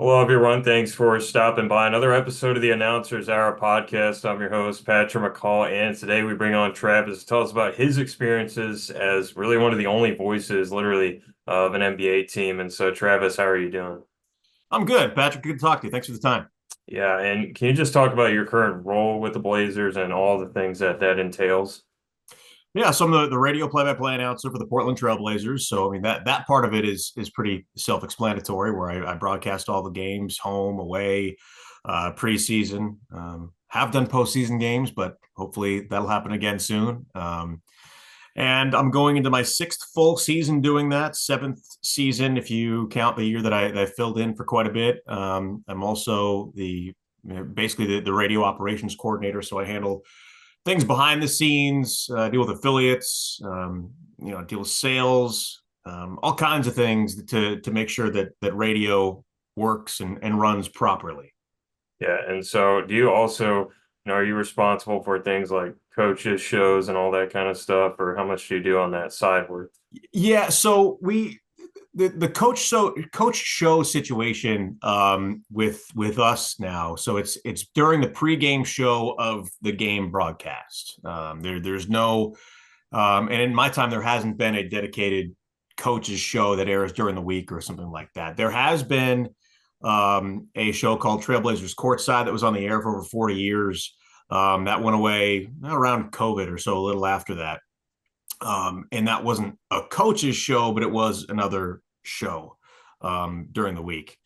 Hello, everyone. Thanks for stopping by another episode of the Announcers Hour podcast. I'm your host, Patrick McCall, and today we bring on Travis to tell us about his experiences as really one of the only voices, literally, of an NBA team. And so, Travis, how are you doing? I'm good, Patrick. Good to talk to you. Thanks for the time. Yeah, and can you just talk about your current role with the Blazers and all the things that that entails? Yeah, so I'm the radio play-by-play announcer for the Portland Trail Blazers. So I mean that part of it is pretty self-explanatory, where I broadcast all the games, home, away, preseason. Have done postseason games, but hopefully that'll happen again soon. And I'm going into my sixth full season doing that, seventh season if you count the year that I filled in for quite a bit. I'm also basically the radio operations coordinator, so I handle things behind the scenes, deal with affiliates, deal with sales, all kinds of things to make sure that radio works and runs properly. Yeah, and so do you also, are you responsible for things like coaches, shows, and all that kind of stuff, or how much do you do on that side work? Yeah, so the coach show situation with us now. So it's during the pregame show of the game broadcast. There's no and in my time there hasn't been a dedicated coaches show that airs during the week or something like that. There has been a show called Trailblazers Courtside that was on the air for over 40 years. That went away around COVID or so, a little after that. And that wasn't a coach's show, but it was another show during the week.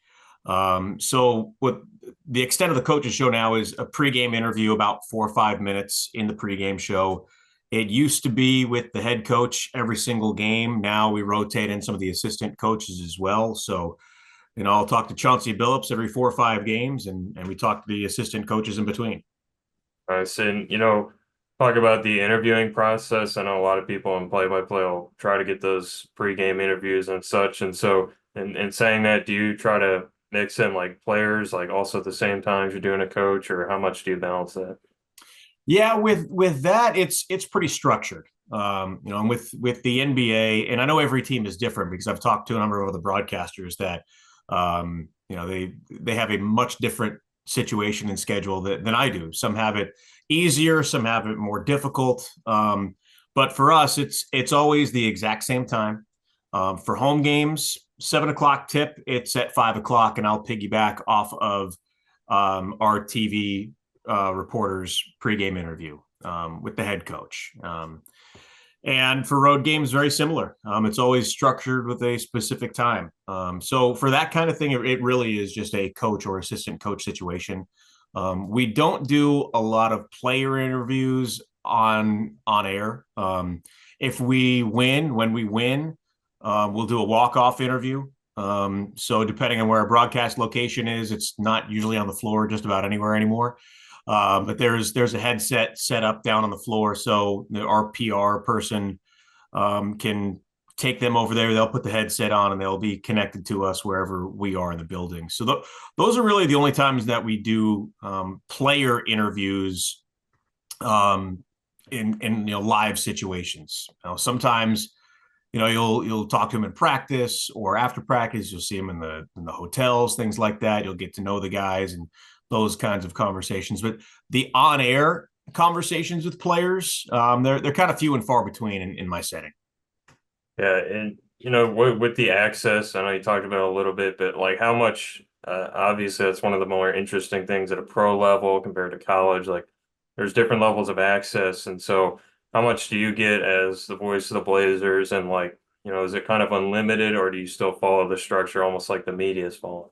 So what the extent of the coach's show now is a pregame interview, about 4 or 5 minutes in the pregame show. It used to be with the head coach every single game. Now we rotate in some of the assistant coaches as well. So, I'll talk to Chauncey Billups every 4 or 5 games, and we talk to the assistant coaches in between. And talk about the interviewing process. I know a lot of people in play-by-play will try to get those pre-game interviews and such. And so, in saying that, do you try to mix in like players, like also at the same time as you're doing a coach, or how much do you balance that? Yeah, with that, it's pretty structured. And with the NBA, and I know every team is different because I've talked to a number of other broadcasters that, they have a much different situation and schedule than I do. Some have it easier, some have it more difficult. But for us, it's always the exact same time. For home games, 7 o'clock tip, it's at 5 o'clock, and I'll piggyback off of our TV reporter's pregame interview with the head coach. And for road games, very similar. It's always structured with a specific time. So for that kind of thing, it really is just a coach or assistant coach situation. We don't do a lot of player interviews on air. If we win, when we win, we'll do a walk-off interview. So depending on where our broadcast location is, it's not usually on the floor just about anywhere anymore. But there's a headset set up down on the floor, so our PR person can take them over there. They'll put the headset on and they'll be connected to us wherever we are in the building. So those are really the only times that we do player interviews in live situations. Sometimes you'll talk to them in practice or after practice. You'll see them in the hotels, things like that. You'll get to know the guys and those kinds of conversations. But the on-air conversations with players, they're kind of few and far between in my setting. Yeah, and with the access, I know you talked about it a little bit, but like how much, obviously that's one of the more interesting things at a pro level compared to college. Like there's different levels of access. And so how much do you get as the voice of the Blazers? And like, is it kind of unlimited or do you still follow the structure almost like the media is following?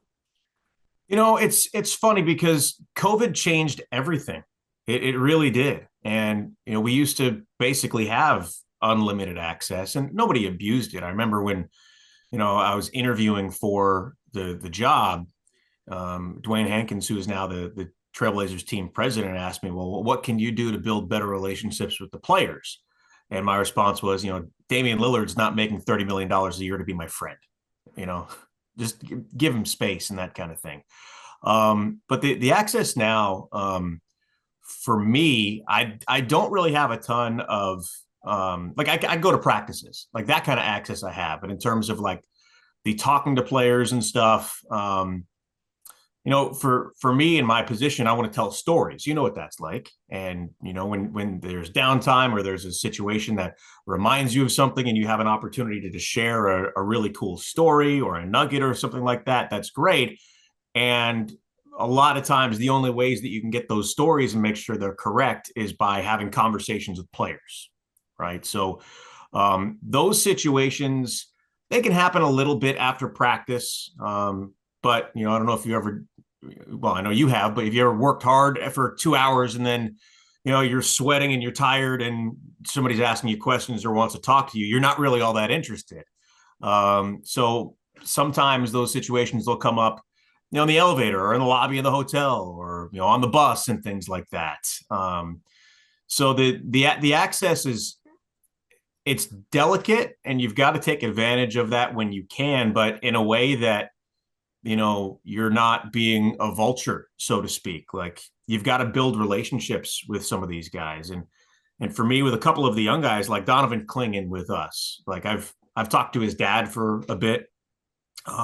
It's funny because COVID changed everything. It really did. And we used to basically have unlimited access and nobody abused it. I remember when I was interviewing for the job, Dwayne Hankins, who is now the Trailblazers team president, asked me, well, what can you do to build better relationships with the players? And my response was, Damian Lillard's not making $30 million a year to be my friend. You know, just give him space and that kind of thing. But the access now, for me, I don't really have a ton of like I go to practices, like that kind of access I have. But in terms of like the talking to players and stuff, for me in my position, I want to tell stories. You know what that's like. And when there's downtime or there's a situation that reminds you of something and you have an opportunity to share a really cool story or a nugget or something like that, that's great. And a lot of times the only ways that you can get those stories and make sure they're correct is by having conversations with players, right? So those situations, they can happen a little bit after practice. But I don't know if you ever, well, I know you have, but if you ever worked hard for 2 hours and then you're sweating and you're tired and somebody's asking you questions or wants to talk to you, you're not really all that interested. So sometimes those situations will come up in the elevator or in the lobby of the hotel or on the bus and things like that. So the access is, it's delicate and you've got to take advantage of that when you can, but in a way that you're not being a vulture, so to speak. Like, you've got to build relationships with some of these guys. And for me, with a couple of the young guys like Donovan Clingan with us, like I've talked to his dad for a bit,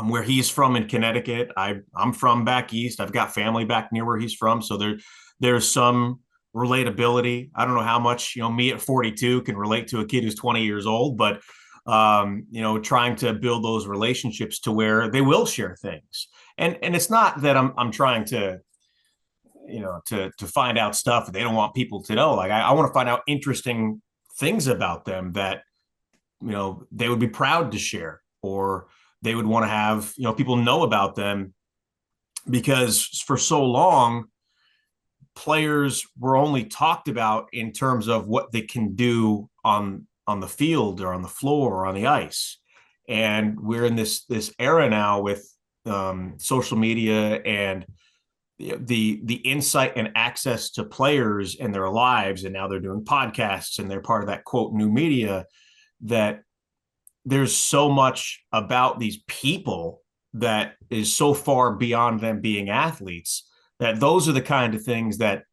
where he's from in Connecticut. I'm from back east. I've got family back near where he's from. So there's some relatability. I don't know how much, me at 42 can relate to a kid who's 20 years old, but trying to build those relationships to where they will share things. And it's not that I'm trying to, to find out stuff that they don't want people to know. Like, I want to find out interesting things about them that, they would be proud to share, or they would want to have, people know about them, because for so long, players were only talked about in terms of what they can do on the field or on the floor or on the ice. And we're in this era now with social media and the insight and access to players and their lives. And now they're doing podcasts and they're part of that quote new media, that there's so much about these people that is so far beyond them being athletes, that those are the kind of things that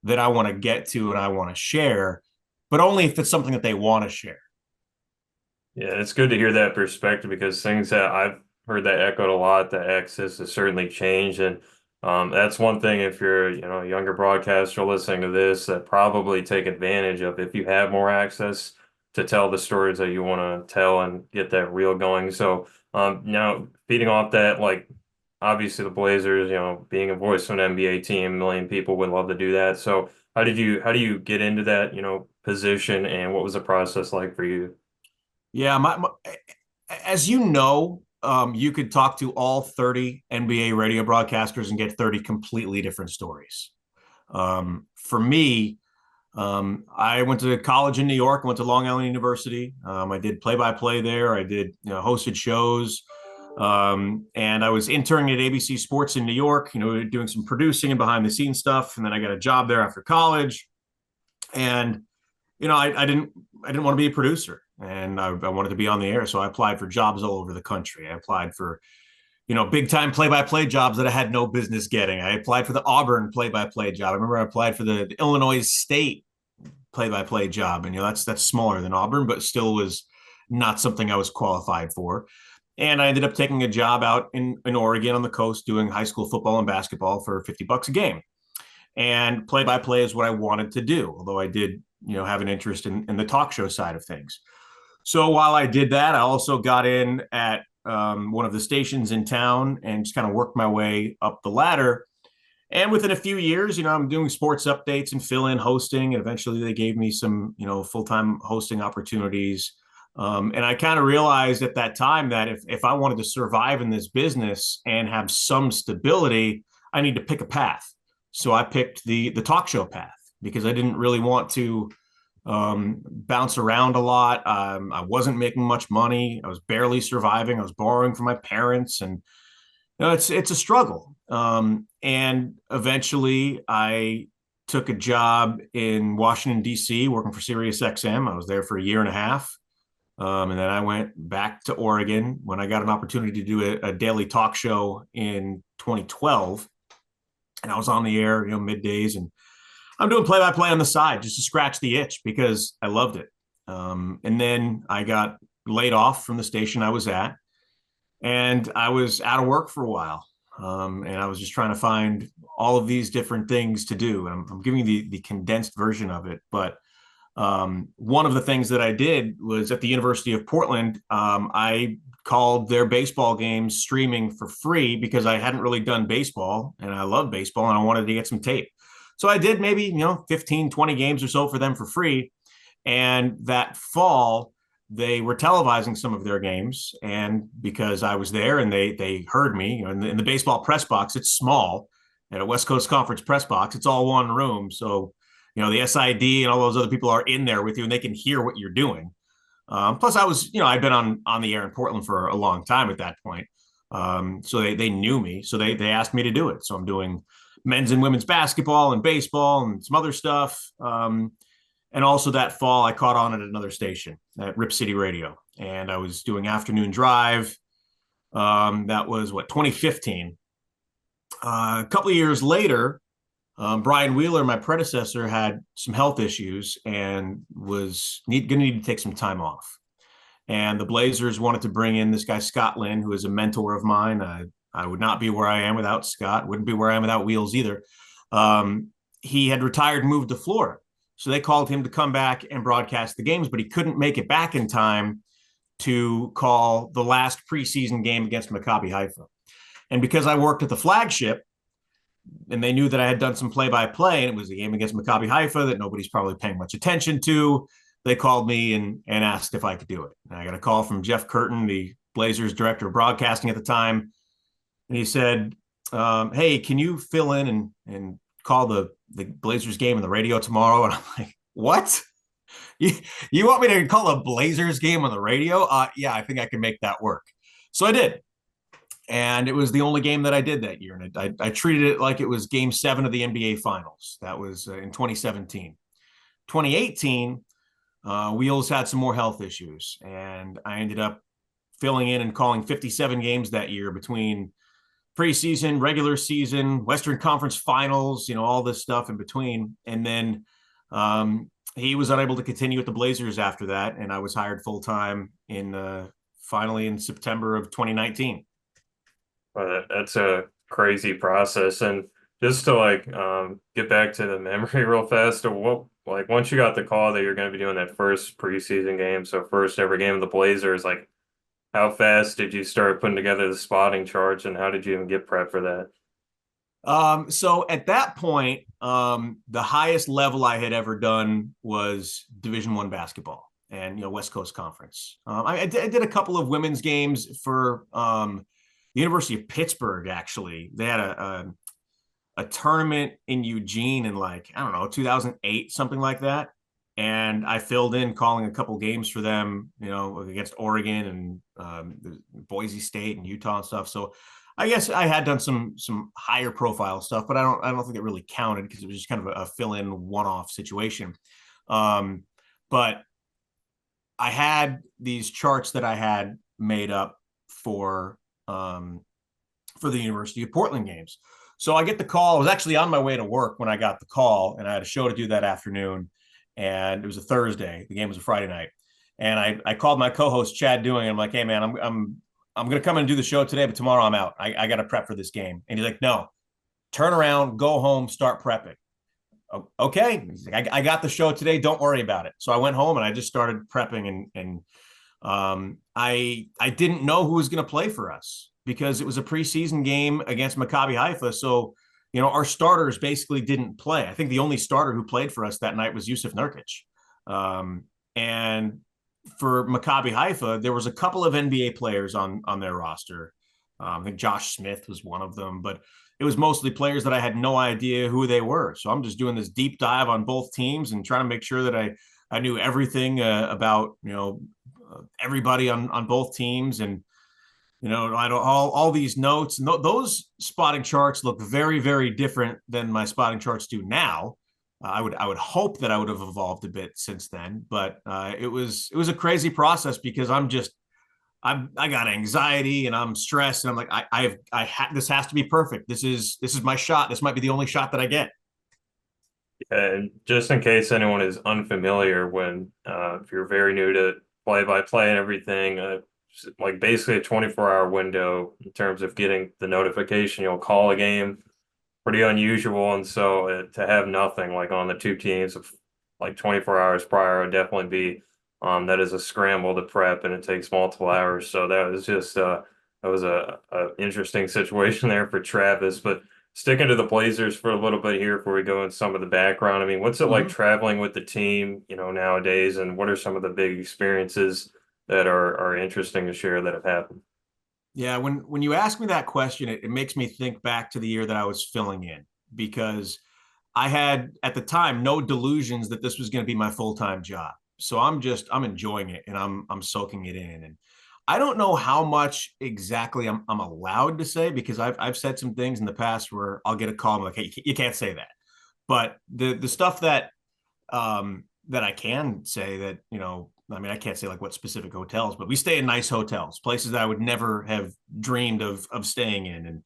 I want to get to and I want to share, but only if it's something that they want to share. Yeah, it's good to hear that perspective, because things that I've heard that echoed a lot, the access has certainly changed. And that's one thing, if you're, a younger broadcaster listening to this, that probably take advantage of if you have more access to tell the stories that you want to tell and get that reel going. So now feeding off that, like, obviously the Blazers, being a voice of an NBA team, a million people would love to do that. So how do you get into that, position, and what was the process like for you? Yeah, as you could talk to all 30 NBA radio broadcasters and get 30 completely different stories. For me, I went to college in New York. I went to Long Island University. I did play-by-play there. I did hosted shows. And I was interning at ABC Sports in New York, doing some producing and behind the scenes stuff. And then I got a job there after college. And I didn't want to be a producer, and I wanted to be on the air. So I applied for jobs all over the country. I applied for, big time play-by-play jobs that I had no business getting. I applied for the Auburn play-by-play job. I remember I applied for the Illinois State play-by-play job. And, that's smaller than Auburn, but still was not something I was qualified for. And I ended up taking a job out in Oregon on the coast doing high school football and basketball for $50 a game. And play-by-play is what I wanted to do, although I did, have an interest in the talk show side of things. So while I did that, I also got in at one of the stations in town and just kind of worked my way up the ladder. And within a few years, I'm doing sports updates and fill-in hosting. And eventually they gave me some, full-time hosting opportunities. And I kind of realized at that time that if I wanted to survive in this business and have some stability, I need to pick a path. So I picked the talk show path, because I didn't really want to bounce around a lot. I wasn't making much money. I was barely surviving. I was borrowing from my parents, and it's a struggle. And eventually, I took a job in Washington D.C. working for SiriusXM. I was there for a year and a half, and then I went back to Oregon when I got an opportunity to do a daily talk show in 2012. And I was on the air, middays, and I'm doing play-by-play on the side just to scratch the itch because I loved it. And then I got laid off from the station I was at, and I was out of work for a while. And I was just trying to find all of these different things to do. I'm giving you the condensed version of it, but one of the things that I did was at the University of Portland. I called their baseball games streaming for free because I hadn't really done baseball and I love baseball and I wanted to get some tape. So I did maybe, 15, 20 games or so for them for free. And that fall, they were televising some of their games. And because I was there and they heard me, in the baseball press box, it's small. At a West Coast Conference press box, it's all one room. So, the SID and all those other people are in there with you and they can hear what you're doing. Plus, I was, I'd been on the air in Portland for a long time at that point. So they knew me. So they asked me to do it. So I'm doing men's and women's basketball and baseball and some other stuff. And also that fall, I caught on at another station at Rip City Radio. And I was doing afternoon drive. That was 2015. A couple of years later, Brian Wheeler, my predecessor, had some health issues and was going to need to take some time off. And the Blazers wanted to bring in this guy, Scott Lynn, who is a mentor of mine. I would not be where I am without Scott, wouldn't be where I am without Wheels either. He had retired and moved to Florida. So they called him to come back and broadcast the games, but he couldn't make it back in time to call the last preseason game against Maccabi Haifa. And because I worked at the flagship, and they knew that I had done some play-by-play, and it was a game against Maccabi Haifa that nobody's probably paying much attention to, they called me and asked if I could do it. And I got a call from Jeff Curtin, the Blazers director of broadcasting at the time, and he said, hey, can you fill in and call the Blazers game on the radio tomorrow? And I'm like, what? You want me to call a Blazers game on the radio? Yeah, I think I can make that work. So I did. And it was the only game that I did that year. And I treated it like it was game 7 of the NBA Finals. That was in 2017. 2018, Wheels had some more health issues. And I ended up filling in and calling 57 games that year between preseason, regular season, Western Conference Finals, all this stuff in between. And then he was unable to continue with the Blazers after that. And I was hired full-time finally in September of 2019. That's a crazy process. And just to get back to the memory real fast, once you got the call that you're going to be doing that first preseason game, so first ever game of the Blazers, how fast did you start putting together the spotting charts and how did you even get prep for that? So at that point, the highest level I had ever done was Division I basketball and, West Coast Conference. I did a couple of women's games for the University of Pittsburgh. Actually, they had a tournament in Eugene in 2008, something like that. And I filled in calling a couple games for them, against Oregon and Boise State and Utah and stuff. So I guess I had done some higher profile stuff, but I don't think it really counted because it was just kind of a fill-in one-off situation. But I had these charts that I had made up for the University of Portland games. So I get the call. I was actually on my way to work when I got the call, and I had a show to do that afternoon. And it was a Thursday. The game was a Friday night. And I called my co-host Chad Doing. I'm like, hey man, I'm going to come and do the show today, but tomorrow I'm out. I got to prep for this game. And he's like, no, turn around, go home, start prepping. Okay. He's like, I got the show today. Don't worry about it. So I went home and I just started prepping and I didn't know who was going to play for us because it was a preseason game against Maccabi Haifa. So, our starters basically didn't play. I think the only starter who played for us that night was Yusuf Nurkic. And for Maccabi Haifa, there was a couple of NBA players on their roster. I think Josh Smith was one of them, but it was mostly players that I had no idea who they were. So I'm just doing this deep dive on both teams and trying to make sure that I knew everything about, everybody on both teams. And, I don't all these notes and those spotting charts look very, very different than my spotting charts do now. I would hope that I would have evolved a bit since then, but it was a crazy process because I got anxiety and I'm stressed and I'm like, this has to be perfect. This is my shot. This might be the only shot that I get. And just in case anyone is unfamiliar, if you're very new to play-by-play and everything, like basically a 24-hour window in terms of getting the notification you'll call a game. Pretty unusual. And so to have nothing like on the two teams of like 24 hours prior would definitely be that is a scramble to prep and it takes multiple hours. So that was just that was a interesting situation there for Travis. But sticking to the Blazers for a little bit here before we go in some of the background. I mean, what's it like Mhm. traveling with the team, nowadays, and what are some of the big experiences that are interesting to share that have happened? Yeah, when you ask me that question, it makes me think back to the year that I was filling in because I had at the time no delusions that this was going to be my full-time job. So I'm enjoying it and I'm soaking it in. And I don't know how much exactly I'm allowed to say because I've said some things in the past where I'll get a call and I'm like, hey, you can't say that. But the stuff that I can say that, I mean, I can't say like what specific hotels, but we stay in nice hotels, places that I would never have dreamed of staying in. And,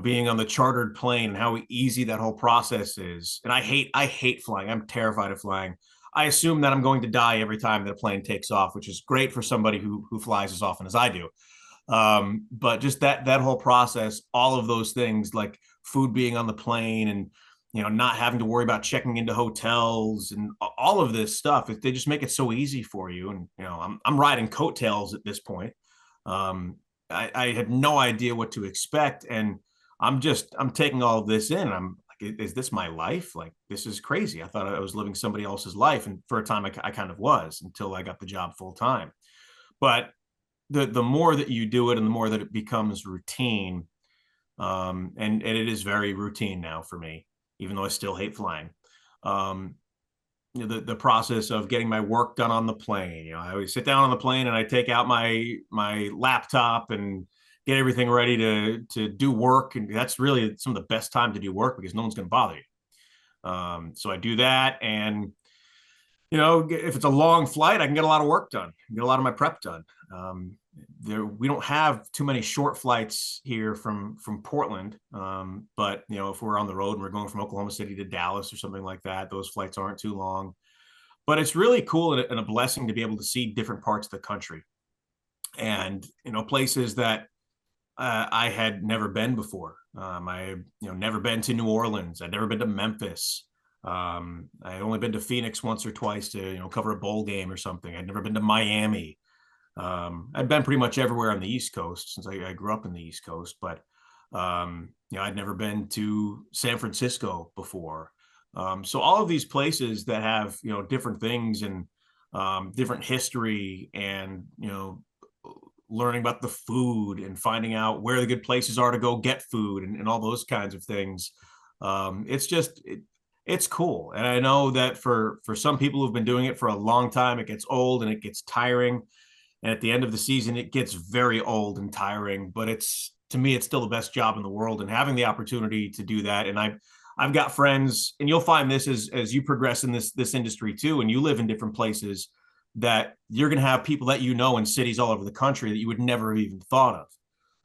being on the chartered plane and how easy that whole process is. And I hate flying. I'm terrified of flying. I assume that I'm going to die every time that a plane takes off, which is great for somebody who flies as often as I do. But just that whole process, all of those things like food being on the plane and not having to worry about checking into hotels and all of this stuff, they just make it so easy for you. And I'm riding coattails at this point. Um, I had no idea what to expect, and I'm taking all of this in. And I'm like, is this my life? Like, this is crazy. I thought I was living somebody else's life, and for a time I kind of was until I got the job full time. But the more that you do it and the more that it becomes routine, and it is very routine now for me, even though I still hate flying. um, the process of getting my work done on the plane, I always sit down on the plane and I take out my laptop and get everything ready to do work, and that's really some of the best time to do work because no one's going to bother you. So I do that, and if it's a long flight, I can get a lot of work done, get a lot of my prep done. We don't have too many short flights here from Portland, but if we're on the road and we're going from Oklahoma City to Dallas or something like that, those flights aren't too long. But it's really cool and a blessing to be able to see different parts of the country and places that I had never been before. I never been to New Orleans. I'd never been to Memphis. I had only been to Phoenix once or twice to cover a bowl game or something. I'd never been to Miami. I'd been pretty much everywhere on the East Coast since I grew up in the East Coast, but I'd never been to San Francisco before. So all of these places that have different things and different history and learning about the food and finding out where the good places are to go get food and all those kinds of things. It's cool. And I know that for some people who've been doing it for a long time, it gets old and it gets tiring. And at the end of the season, it gets very old and tiring, but to me, it's still the best job in the world. And having the opportunity to do that. And I've got friends, and you'll find this as you progress in this industry too, and you live in different places, that you're going to have people that in cities all over the country that you would never have even thought of.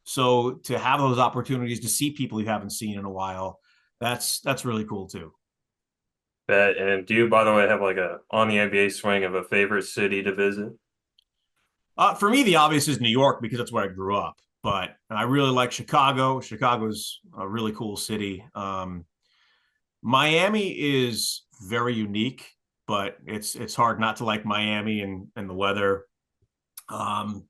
So to have those opportunities to see people you haven't seen in a while, that's really cool too. That and do you, by the way, have like a on the NBA swing of a favorite city to visit? For me, the obvious is New York because that's where I grew up. But I really like Chicago. Chicago's a really cool city. Miami is very unique, but it's hard not to like Miami and the weather. Um,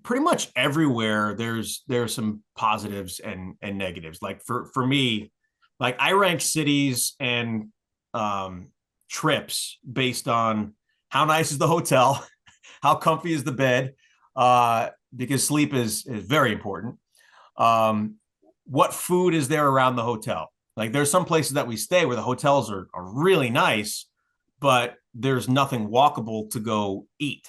Pretty much everywhere there's some positives and negatives. Like for me, like I rank cities and um, trips based on how nice is the hotel, how comfy is the bed, because sleep is very important. Um, what food is there around the hotel? Like there's some places that we stay where the hotels are really nice, but there's nothing walkable to go eat.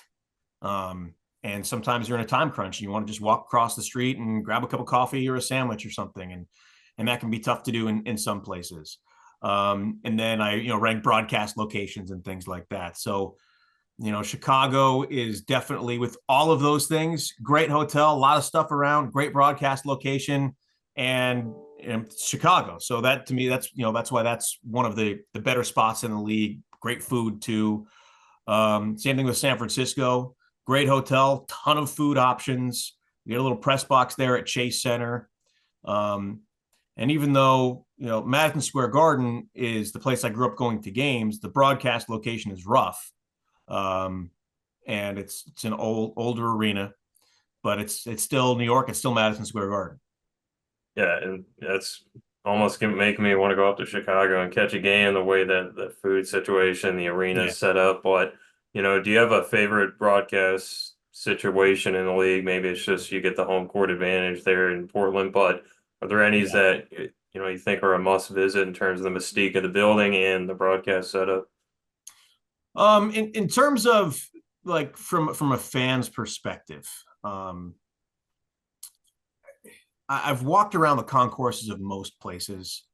Um, and sometimes you're in a time crunch and you want to just walk across the street and grab a cup of coffee or a sandwich or something. And that can be tough to do in some places. And then I, rank broadcast locations and things like that. So, Chicago is definitely, with all of those things, great hotel, a lot of stuff around, great broadcast location, and Chicago. So that to me, that's why that's one of the better spots in the league. Great food too. Same thing with San Francisco. great hotel, ton of food options. We get a little press box there at Chase Center. Um, and even though, Madison Square Garden is the place I grew up going to games, the broadcast location is rough. Um, and it's an older arena, but it's still New York. It's still Madison Square Garden. Yeah, and that's almost make me want to go up to Chicago and catch a game the way that the food situation, the arena Yeah. is set up. But, do you have a favorite broadcast situation in the league? Maybe it's just you get the home court advantage there in Portland, but are there any Yeah. that, you think are a must visit in terms of the mystique of the building and the broadcast setup? In terms of like from a fan's perspective, I've walked around the concourses of most places,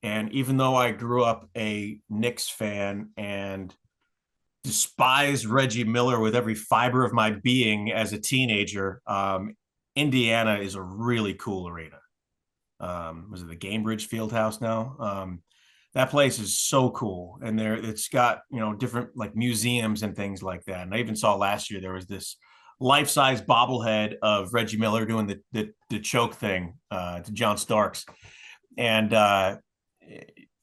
and even though I grew up a Knicks fan and despised Reggie Miller with every fiber of my being as a teenager, Indiana is a really cool arena. Was it the Gamebridge Fieldhouse now? That place is so cool, and it's got different like museums and things like that. And I even saw last year there was this life-size bobblehead of Reggie Miller doing the choke thing to John Starks, and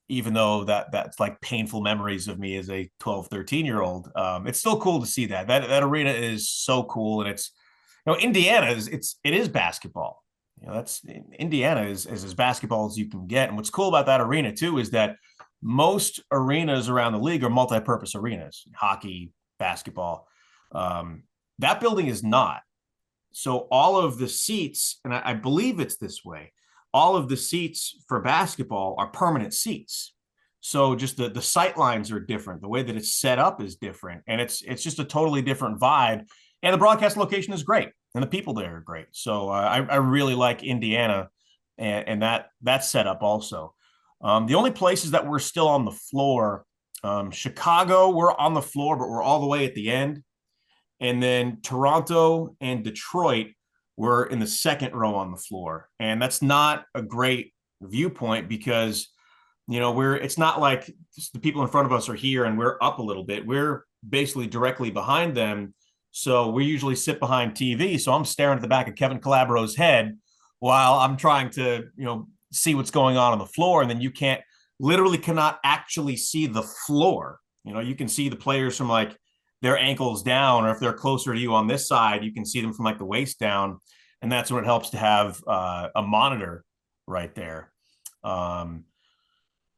even though that's like painful memories of me as a 12, 13-year old, it's still cool to see that arena is so cool. And it's Indiana it is basketball. That's Indiana is as basketball as you can get. And what's cool about that arena too is that most arenas around the league are multi-purpose arenas: hockey, basketball. That building is not. So all of the seats, and I believe it's this way, all of the seats for basketball are permanent seats. So just the sight lines are different. The way that it's set up is different, and it's just a totally different vibe. And the broadcast location is great, and the people there are great. So I really like Indiana, and that setup also. The only places that we're still on the floor, Chicago, we're on the floor, but we're all the way at the end. And then Toronto and Detroit were in the second row on the floor. And that's not a great viewpoint because, it's not like the people in front of us are here and we're up a little bit. We're basically directly behind them. So we usually sit behind TV. So I'm staring at the back of Kevin Calabro's head while I'm trying to, see what's going on the floor. And then you cannot actually see the floor. You can see the players from like their ankles down, or if they're closer to you on this side, you can see them from like the waist down. And that's when it helps to have a monitor right there.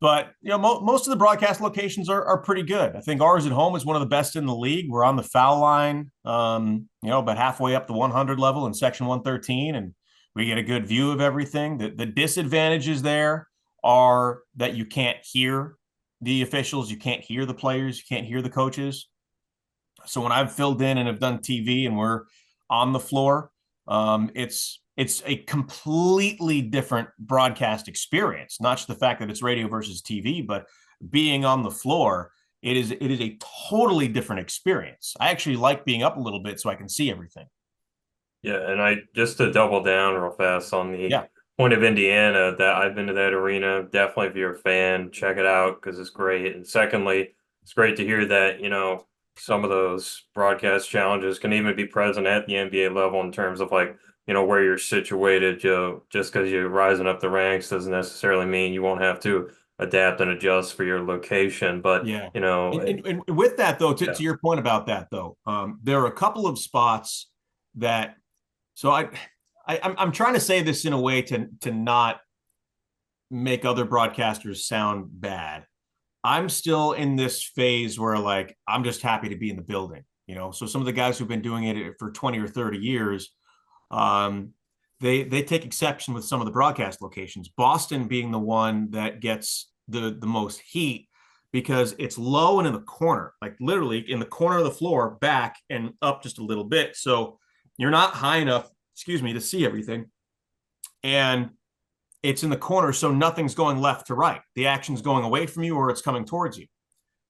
But most of the broadcast locations are pretty good. I think ours at home is one of the best in the league. We're on the foul line, about halfway up the 100 level in section 113, and we get a good view of everything. The disadvantages there are that you can't hear the officials, you can't hear the players, you can't hear the coaches. So when I've filled in and have done TV and we're on the floor, it's a completely different broadcast experience. Not just the fact that it's radio versus TV, but being on the floor, it is a totally different experience. I actually like being up a little bit so I can see everything. Yeah, and I just to double down real fast on the Yeah. point of Indiana, that I've been to that arena. Definitely, if you're a fan, check it out because it's great. And secondly, it's great to hear that, some of those broadcast challenges can even be present at the NBA level in terms of like, where you're situated. Just because you're rising up the ranks doesn't necessarily mean you won't have to adapt and adjust for your location. But, Yeah. And with that though, to yeah. your point about that though, there are a couple of spots that, so I'm trying to say this in a way to not make other broadcasters sound bad. I'm still in this phase where like I'm just happy to be in the building, So some of the guys who've been doing it for 20 or 30 years, they take exception with some of the broadcast locations. Boston being the one that gets the most heat because it's low and in the corner, like literally in the corner of the floor, back and up just a little bit. So you're not high enough, to see everything. And it's in the corner, so nothing's going left to right. The action's going away from you or it's coming towards you.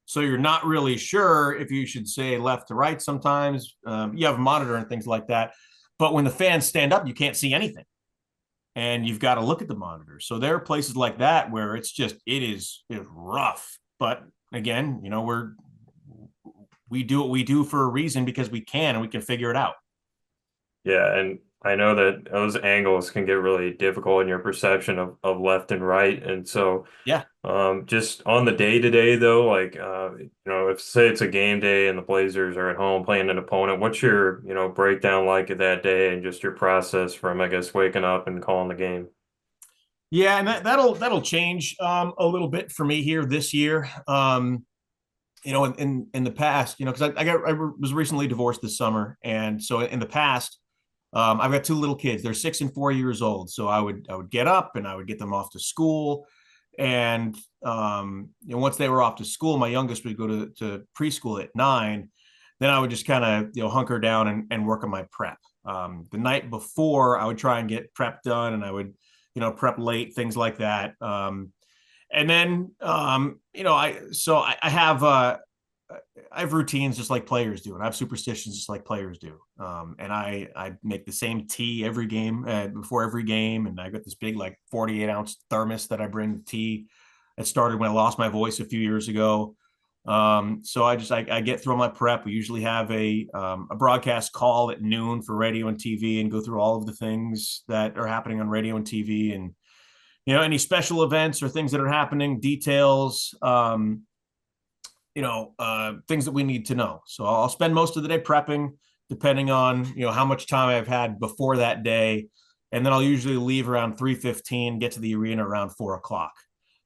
So you're not really sure if you should say left to right sometimes. You have a monitor and things like that. But when the fans stand up, you can't see anything. And you've got to look at the monitor. So there are places like that where it is rough. But again, we do what we do for a reason because we can and we can figure it out. Yeah, and I know that those angles can get really difficult in your perception of left and right. And so Yeah. just on the day to day though, like if say it's a game day and the Blazers are at home playing an opponent, what's your, breakdown like of that day and just your process from, I guess, waking up and calling the game? Yeah, and that'll change a little bit for me here this year. In the past, because I was recently divorced this summer, and so in the past, I've got two little kids. They're 6 and 4 years old. So I would get up and I would get them off to school, and once they were off to school, my youngest would go to preschool at 9. Then I would just kind of hunker down and work on my prep. The night before, I would try and get prep done, and I would prep late, things like that. And then I have routines just like players do, and I have superstitions just like players do. And I make the same tea every game before every game, and I got this big like 48-ounce thermos that I bring the tea. It started when I lost my voice a few years ago. So I get through my prep. We usually have a broadcast call at noon for radio and TV, and go through all of the things that are happening on radio and TV, and any special events or things that are happening, details, things that we need to know. So I'll spend most of the day prepping, depending on how much time I've had before that day, and then I'll usually leave around 3:15, get to the arena around 4 o'clock.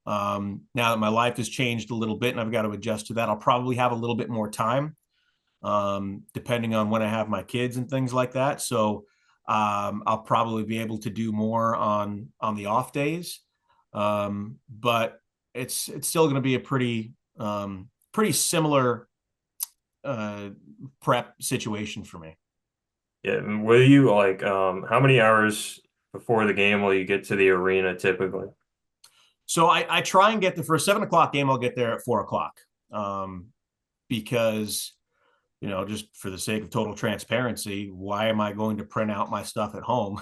Now that my life has changed a little bit and I've got to adjust to that, I'll probably have a little bit more time, depending on when I have my kids and things like that. So I'll probably be able to do more on the off days, but it's still going to be a pretty similar prep situation for me. Yeah, and will you like how many hours before the game will you get to the arena typically? So I try and get there for a 7 o'clock game. I'll get there at 4 o'clock, because just for the sake of total transparency, why am I going to print out my stuff at home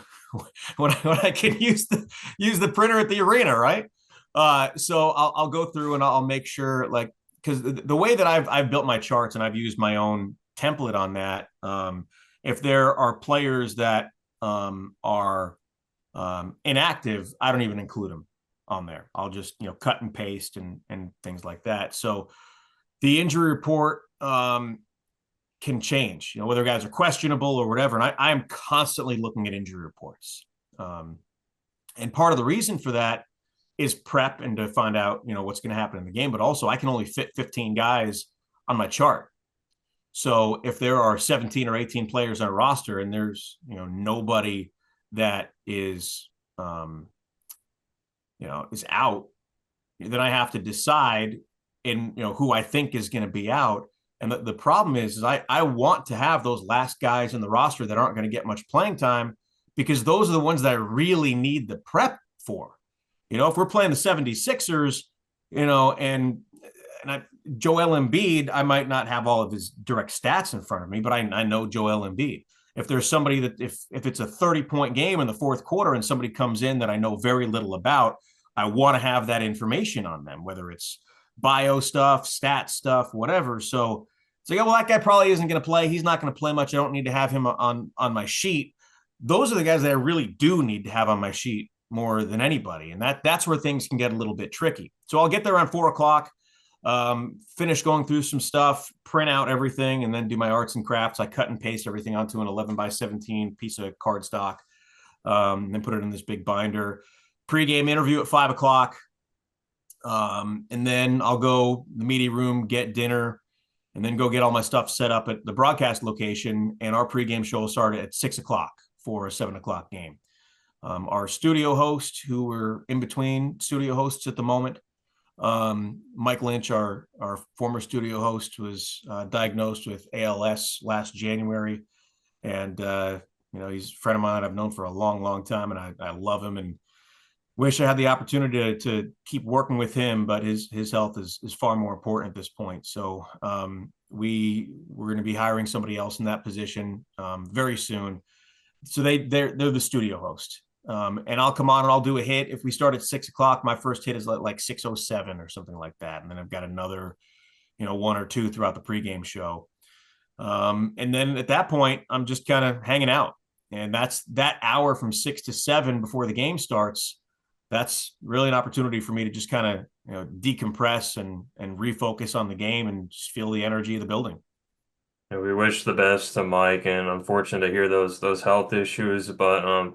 when I can use the printer at the arena, right? So I'll go through and I'll make sure, like, because the way that I've built my charts and I've used my own template on that, if there are players that are inactive, I don't even include them on there. I'll just cut and paste and things like that. So the injury report can change, whether guys are questionable or whatever. And I am constantly looking at injury reports. And part of the reason for that is prep and to find out, what's going to happen in the game. But also I can only fit 15 guys on my chart. So if there are 17 or 18 players on a roster and there's, nobody that is out, then I have to decide who I think is going to be out. And the problem is I want to have those last guys in the roster that aren't going to get much playing time, because those are the ones that I really need the prep for. If we're playing the 76ers, and Joel Embiid, I might not have all of his direct stats in front of me, but I know Joel Embiid. If there's somebody that if it's a 30-point game in the fourth quarter and somebody comes in that I know very little about, I want to have that information on them, whether it's bio stuff, stat stuff, whatever. So it's like, well, that guy probably isn't going to play. He's not going to play much. I don't need to have him on my sheet. Those are the guys that I really do need to have on my sheet more than anybody. And that's where things can get a little bit tricky. So I'll get there around 4 o'clock, finish going through some stuff, print out everything, and then do my arts and crafts. I cut and paste everything onto an 11x17 piece of cardstock, then put it in this big binder. Pre-game interview at 5 o'clock. And then I'll go the media room, get dinner, and then go get all my stuff set up at the broadcast location. And our pregame show will start at 6 o'clock for a 7 o'clock game. Our studio host, who we're in between studio hosts at the moment, Mike Lynch, our former studio host, was diagnosed with ALS last January. And, he's a friend of mine I've known for a long, long time, and I love him and wish I had the opportunity to keep working with him, but his health is far more important at this point. So we're going to be hiring somebody else in that position very soon. So they're the studio host. And I'll come on and I'll do a hit. If we start at 6 o'clock, my first hit is like 6:07 or something like that. And then I've got another, one or two throughout the pregame show. And then at that point, I'm just kind of hanging out. And that's that hour from 6 to 7 before the game starts. That's really an opportunity for me to just kind of, decompress and refocus on the game and just feel the energy of the building. And we wish the best to Mike, and unfortunate to hear those health issues. But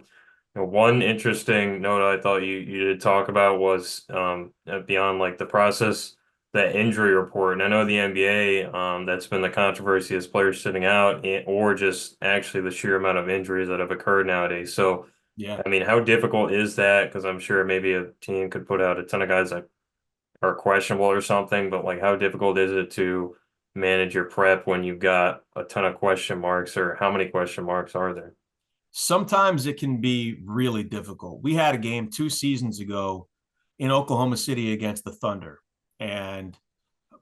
one interesting note I thought you did talk about was beyond like the process, the injury report. And I know the NBA, that's been the controversy as players sitting out, or just actually the sheer amount of injuries that have occurred nowadays. So, Yeah. I mean, how difficult is that? Because I'm sure maybe a team could put out a ton of guys that are questionable or something, but like how difficult is it to manage your prep when you've got a ton of question marks, or how many question marks are there? Sometimes it can be really difficult. We had a game 2 seasons ago in Oklahoma City against the Thunder, and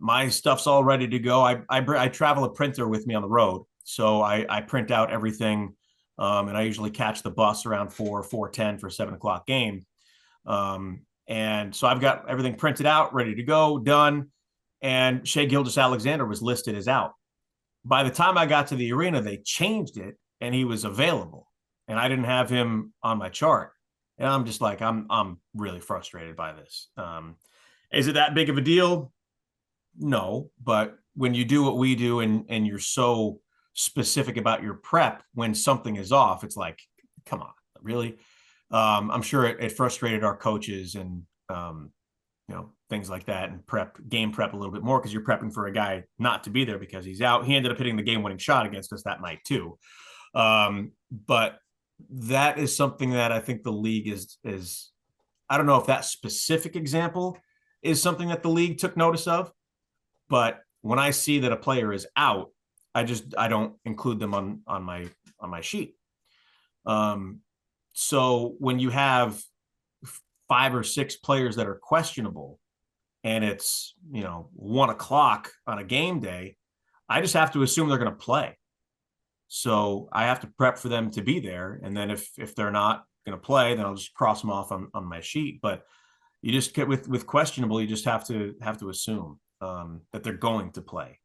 my stuff's all ready to go. I travel a printer with me on the road, so I print out everything, and I usually catch the bus around 4:10 for a 7 o'clock game. And so I've got everything printed out, ready to go, done. And Shea Gilgeous-Alexander was listed as out. By the time I got to the arena, they changed it, and he was available, and I didn't have him on my chart. And I'm just like, I'm really frustrated by this. Is it that big of a deal? No, but when you do what we do and you're so specific about your prep when something is off, it's like, come on, really? I'm sure it frustrated our coaches and things like that, and game prep a little bit more because you're prepping for a guy not to be there because he's out. He ended up hitting the game-winning shot against us that night too. But that is something that I think the league is. I don't know if that specific example is something that the league took notice of, but when I see that a player is out, I don't include them on my sheet. So when you have 5 or 6 players that are questionable and it's 1 o'clock on a game day, I just have to assume they're going to play. So I have to prep for them to be there, and then if they're not going to play, then I'll just cross them off on my sheet. But you just get with questionable, you just have to assume that they're going to play,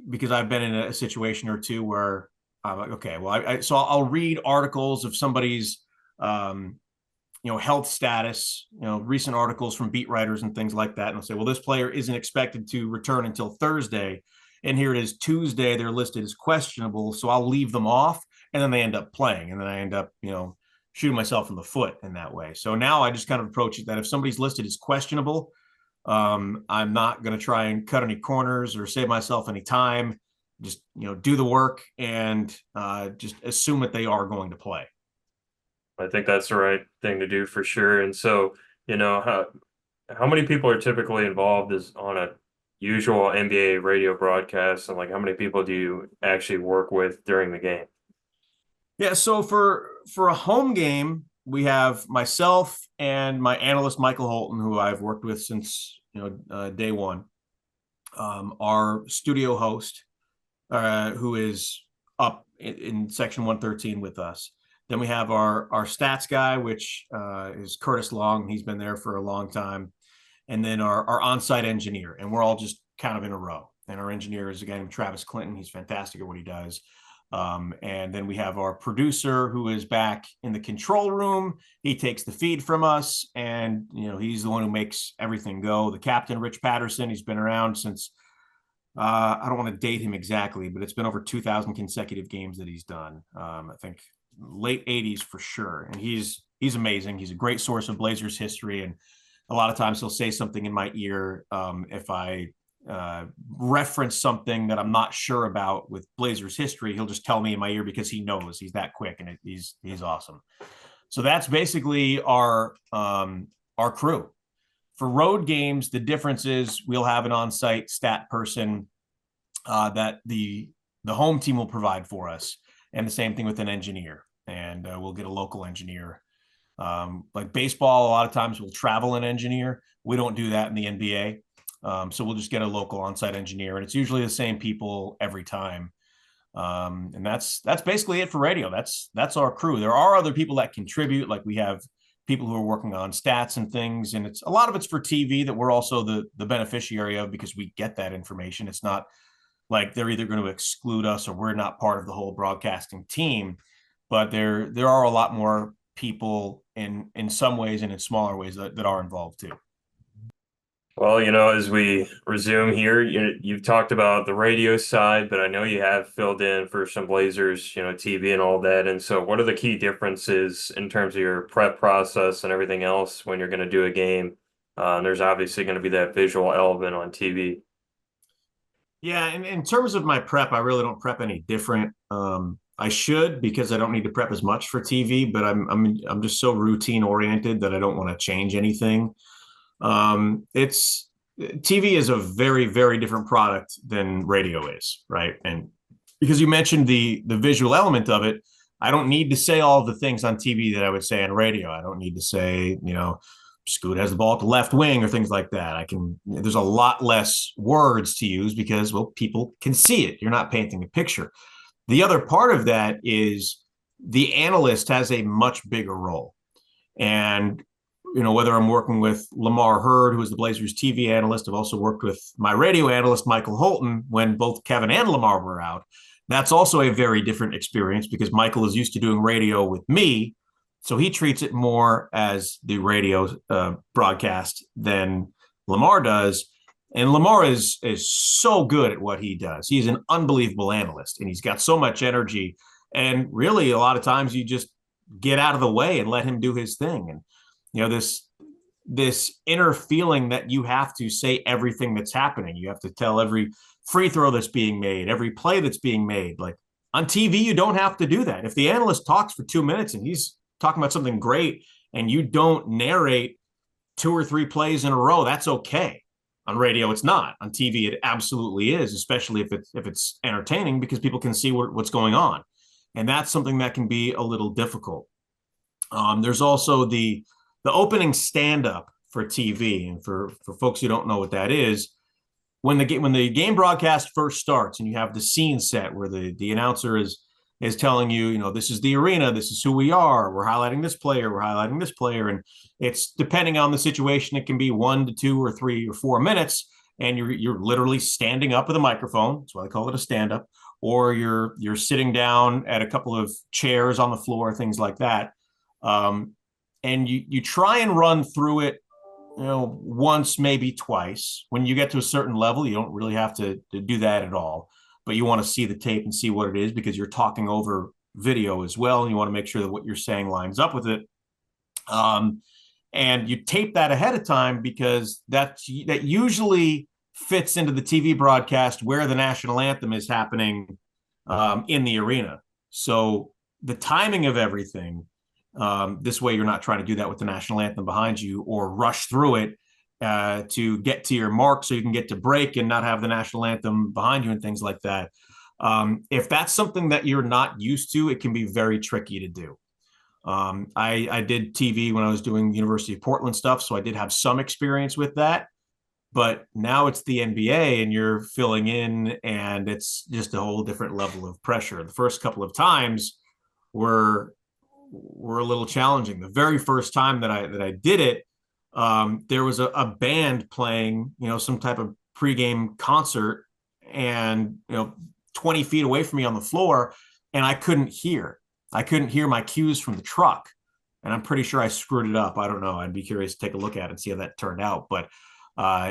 because I've been in a situation or two where I'm like, okay, well, so I'll read articles of somebody's health status, recent articles from beat writers and things like that, and I'll say, well, this player isn't expected to return until Thursday, and here it is Tuesday, they're listed as questionable, so I'll leave them off, and then they end up playing, and then I end up shooting myself in the foot in that way. So now I just kind of approach it that if somebody's listed as questionable, I'm not going to try and cut any corners or save myself any time. Just do the work and just assume that they are going to play. I think that's the right thing to do for sure. And so, how many people are typically involved is on a usual NBA radio broadcast, and like how many people do you actually work with during the game? Yeah, so for a home game, we have myself and my analyst Michael Holton, who I've worked with since day one. Our studio host, who is up in section 113 with us. Then we have our stats guy, which is Curtis Long. He's been there for a long time. And then our on-site engineer. And we're all just kind of in a row. And our engineer is a guy named Travis Clinton. He's fantastic at what he does. And then we have our producer, who is back in the control room. He takes the feed from us, and he's the one who makes everything go. The captain, Rich Patterson, he's been around since I don't want to date him exactly, but it's been over 2,000 consecutive games that he's done. I think late 80s for sure. And he's amazing. He's a great source of Blazers history, and a lot of times he'll say something in my ear if I reference something that I'm not sure about with Blazers history. He'll just tell me in my ear because he knows. He's that quick, and he's awesome. So that's basically our crew. For road games, the difference is we'll have an on-site stat person that the home team will provide for us, and the same thing with an engineer. And we'll get a local engineer. Like baseball, a lot of times we'll travel an engineer. We don't do that in the NBA. So we'll just get a local on-site engineer, and it's usually the same people every time. And that's basically it for radio. That's our crew. There are other people that contribute, like we have people who are working on stats and things, and a lot of it's for TV that we're also the beneficiary of because we get that information. It's not like they're either going to exclude us or we're not part of the whole broadcasting team. But there are a lot more people in some ways and in smaller ways that are involved too. Well, as we resume here, you've talked about the radio side, but I know you have filled in for some Blazers, TV and all that. And so, what are the key differences in terms of your prep process and everything else when you're going to do a game? There's obviously going to be that visual element on TV. Yeah, and in terms of my prep, I really don't prep any different. I should because I don't need to prep as much for TV, but I'm just so routine oriented that I don't want to change anything. It's TV is a very, very different product than radio is, right? And because you mentioned the visual element of it, I don't need to say all the things on TV that I would say on radio. I don't need to say, Scoot has the ball at the left wing or things like that. There's a lot less words to use because, well, people can see it. You're not painting a picture. The other part of that is the analyst has a much bigger role. And whether I'm working with Lamar Hurd, who is the Blazers TV analyst, I've also worked with my radio analyst, Michael Holton, when both Kevin and Lamar were out. That's also a very different experience because Michael is used to doing radio with me. So he treats it more as the radio broadcast than Lamar does. And Lamar is so good at what he does. He's an unbelievable analyst, and he's got so much energy. And really, a lot of times you just get out of the way and let him do his thing. And this inner feeling that you have to say everything that's happening. You have to tell every free throw that's being made, every play that's being made. Like on TV, you don't have to do that. If the analyst talks for 2 minutes and he's talking about something great and you don't narrate 2 or 3 plays in a row, that's okay. On radio, it's not. On TV, it absolutely is, especially if it's entertaining because people can see what's going on. And that's something that can be a little difficult. There's also the opening stand-up for TV, and for folks who don't know what that is, when the game broadcast first starts and you have the scene set where the announcer is telling you, this is the arena, this is who we are, we're highlighting this player, and it's depending on the situation, it can be 1 to 2 or 3 or 4 minutes, and you're literally standing up with a microphone. That's why I call it a stand-up, or you're sitting down at a couple of chairs on the floor, things like that. And you try and run through it, once, maybe twice. When you get to a certain level, you don't really have to do that at all, but you want to see the tape and see what it is because you're talking over video as well. And you want to make sure that what you're saying lines up with it. And you tape that ahead of time because that usually fits into the TV broadcast where the national anthem is happening in the arena. So the timing of everything, this way you're not trying to do that with the national anthem behind you or rush through it to get to your mark so you can get to break and not have the national anthem behind you and things like that. If that's something that you're not used to, it can be very tricky to do. I did TV when I was doing University of Portland stuff, so I did have some experience with that. But now it's the NBA and you're filling in, and it's just a whole different level of pressure. The first couple of times were a little challenging. The very first time that I did it, there was a band playing, some type of pregame concert, and 20 feet away from me on the floor, and I couldn't hear my cues from the truck, and I'm pretty sure I screwed it up. I don't know. I'd be curious to take a look at it and see how that turned out, but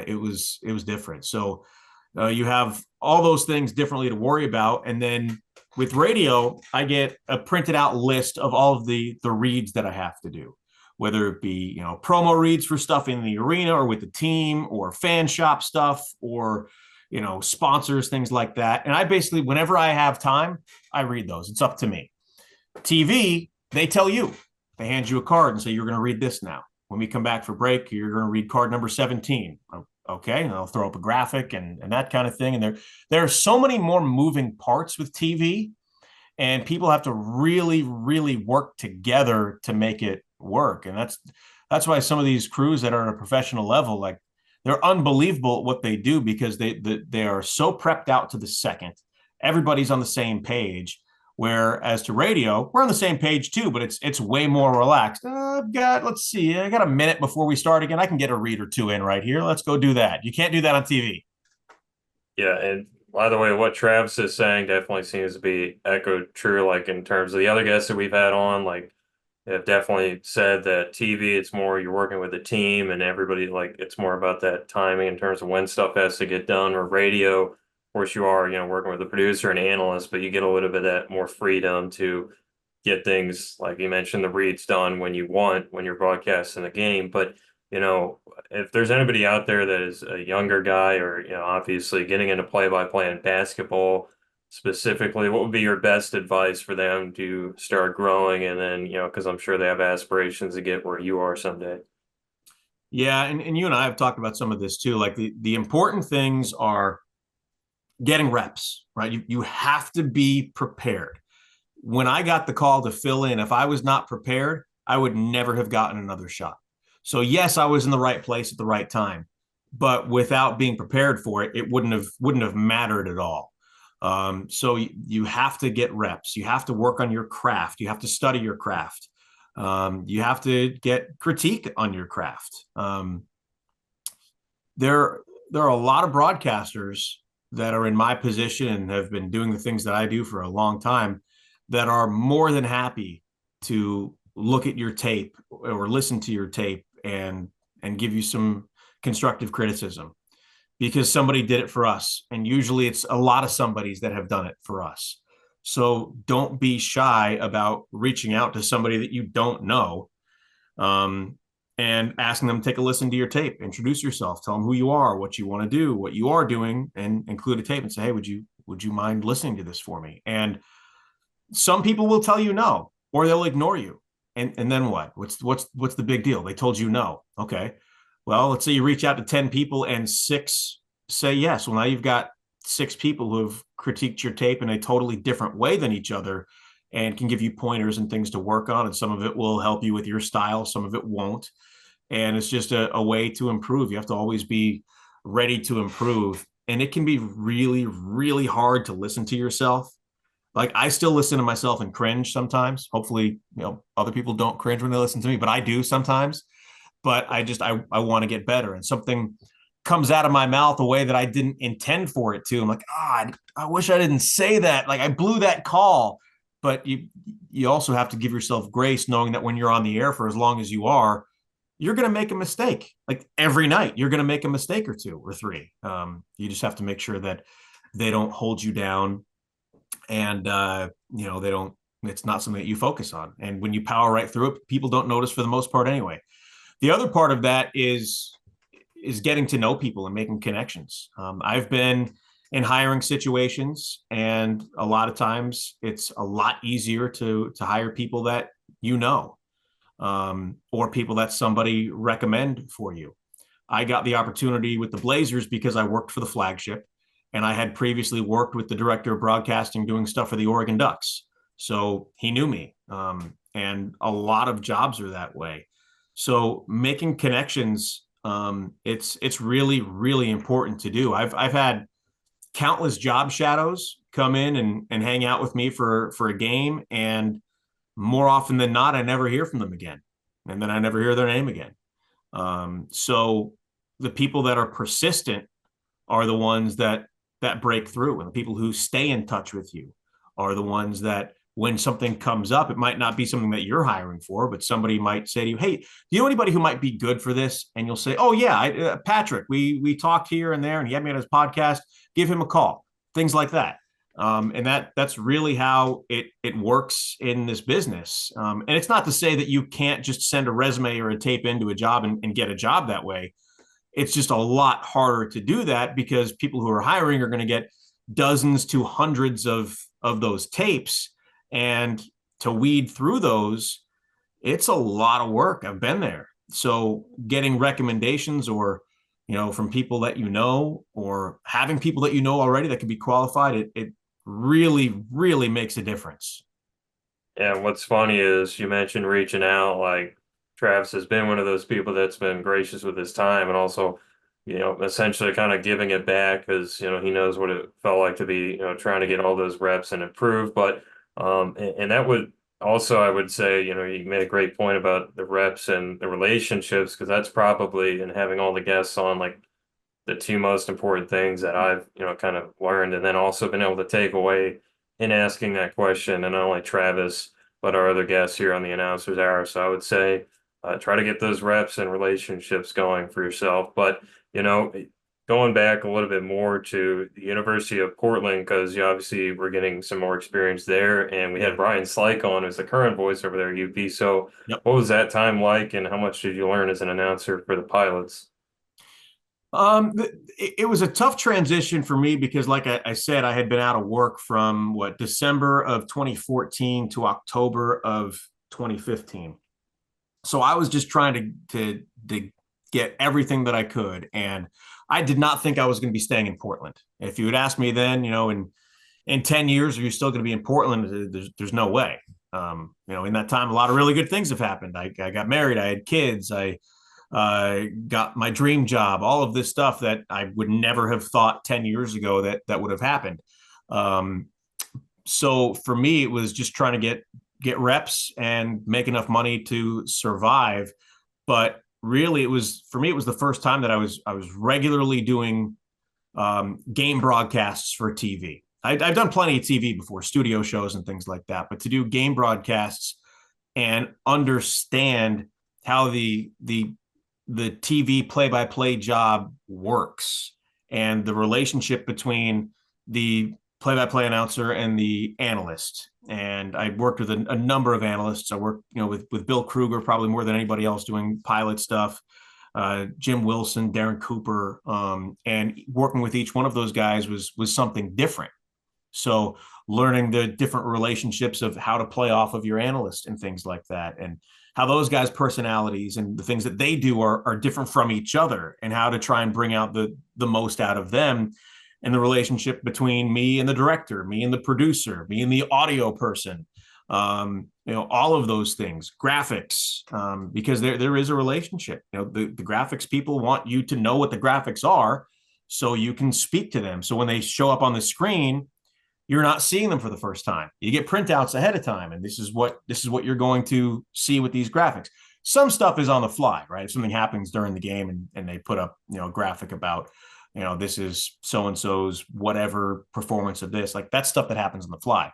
it was different. So you have all those things differently to worry about, and then with radio, I get a printed out list of all of the reads that I have to do, whether it be, promo reads for stuff in the arena or with the team, or fan shop stuff, or, sponsors, things like that. And I basically, whenever I have time, I read those. It's up to me. TV, they tell you, they hand you a card and say, you're going to read this now. When we come back for break, you're going to read card number 17. Okay, and I'll throw up a graphic and that kind of thing. And there are so many more moving parts with TV, and people have to really, really work together to make it work. And that's why some of these crews that are at a professional level, like, they're unbelievable at what they do because they are so prepped out to the second. Everybody's on the same page. Whereas to radio, we're on the same page too, but it's way more relaxed. I got a minute before we start again. I can get a read or two in right here. Let's go do that. You can't do that on TV. Yeah, and by the way, what Travis is saying definitely seems to be echoed true, like in terms of the other guests that we've had on, like have definitely said that TV, it's more you're working with a team and everybody, like it's more about that timing in terms of when stuff has to get done, or radio, of course you are, working with a producer and analyst, but you get a little bit of that more freedom to get things, like you mentioned, the reads done when you want, when you're broadcasting the game. But, you know, if there's anybody out there that is a younger guy or, obviously getting into play-by-play in basketball specifically, what would be your best advice for them to start growing? And then, because I'm sure they have aspirations to get where you are someday. Yeah, and you and I have talked about some of this too. Like the important things are getting reps, right? You have to be prepared. When I got the call to fill in, if I was not prepared, I would never have gotten another shot. So yes, I was in the right place at the right time, but without being prepared for it, it wouldn't have mattered at all. So you have to get reps. You have to work on your craft. You have to study your craft. You have to get critique on your craft. There are a lot of broadcasters that are in my position and have been doing the things that I do for a long time that are more than happy to look at your tape or listen to your tape and give you some constructive criticism because somebody did it for us. And usually it's a lot of somebodies that have done it for us. So don't be shy about reaching out to somebody that you don't know, um, and asking them to take a listen to your tape, introduce yourself, tell them who you are, what you want to do, what you are doing, and include a tape and say, hey, would you mind listening to this for me? And some people will tell you no, or they'll ignore you. And then what? What's the big deal? They told you no. Okay. Well, let's say you reach out to 10 people and 6 say yes. Well, now you've got 6 people who have critiqued your tape in a totally different way than each other and can give you pointers and things to work on. And some of it will help you with your style, some of it won't. And it's just a way to improve. You have to always be ready to improve. And it can be really, really hard to listen to yourself. Like I still listen to myself and cringe sometimes. Hopefully, other people don't cringe when they listen to me, but I do sometimes. But I want to get better, and something comes out of my mouth a way that I didn't intend for it to. I'm like, I wish I didn't say that. Like I blew that call. But you also have to give yourself grace, knowing that when you're on the air for as long as you are, you're going to make a mistake. Like every night, you're going to make a mistake or 2 or 3. You just have to make sure that they don't hold you down, and they don't. It's not something that you focus on. And when you power right through it, people don't notice for the most part anyway. The other part of that is getting to know people and making connections. I've been in hiring situations, and a lot of times it's a lot easier to hire people that or people that somebody recommend for you. I got the opportunity with the Blazers because I worked for the flagship, and I had previously worked with the director of broadcasting doing stuff for the Oregon Ducks. So he knew me, and a lot of jobs are that way. So making connections, it's really, really important to do. I've had countless job shadows come in and hang out with me for a game, and more often than not, I never hear from them again, and then I never hear their name again. So the people that are persistent are the ones that break through, and the people who stay in touch with you are the ones that when something comes up, it might not be something that you're hiring for, but somebody might say to you, hey, do you know anybody who might be good for this? And you'll say, oh yeah, Patrick, we talked here and there and he had me on his podcast, give him a call, things like that. And that's really how it works in this business. And it's not to say that you can't just send a resume or a tape into a job and get a job that way. It's just a lot harder to do that because people who are hiring are going to get dozens to hundreds of those tapes, and to weed through those, it's a lot of work. I've been there. So getting recommendations or from people that or having people that already that can be qualified, it really, really makes a difference. Yeah, what's funny is you mentioned reaching out. Like Travis has been one of those people that's been gracious with his time and also, essentially kind of giving it back because, he knows what it felt like to be, trying to get all those reps and improve. But, and that would also, I would say, you made a great point about the reps and the relationships because that's probably, and having all the guests on, like, the two most important things that I've, kind of learned, and then also been able to take away in asking that question, and not only Travis, but our other guests here on the announcers hour. So I would say try to get those reps and relationships going for yourself. But, you know, going back a little bit more to the University of Portland, because you obviously we're getting some more experience there, and we had Yeah. Brian Slyke on as the current voice over there at UP. So Yep. what was that time like, and how much did you learn as an announcer for the pilots? It was a tough transition for me because, like I said, I had been out of work from December of 2014 to October of 2015. So I was just trying to get everything that I could, and I did not think I was going to be staying in Portland. If you had asked me then, in 10 years, are you still going to be in Portland? There's no way. In that time, a lot of really good things have happened. I got married, I had kids, I got my dream job, all of this stuff that I would never have thought 10 years ago that would have happened. Um, so for me, it was just trying to get reps and make enough money to survive. But really, it was for me, it was the first time that I was regularly doing game broadcasts for TV. I've done plenty of TV before, studio shows and things like that, but to do game broadcasts and understand how the TV play-by-play job works and the relationship between the play-by-play announcer and the analyst. And I worked with a number of analysts. I worked, with Bill Kruger probably more than anybody else doing pilot stuff. Jim Wilson, Darren Cooper, and working with each one of those guys was something different. So learning the different relationships of how to play off of your analyst and things like that, and how those guys' personalities and the things that they do are different from each other, and how to try and bring out the most out of them, and the relationship between me and the director, me and the producer, me and the audio person, all of those things, graphics, because there is a relationship. The graphics people want you to know what the graphics are so you can speak to them. So when they show up on the screen, you're not seeing them for the first time. You get printouts ahead of time, and this is what you're going to see with these graphics. Some stuff is on the fly, right? If something happens during the game and they put up, a graphic about, this is so and so's whatever performance of this, like that's stuff that happens on the fly.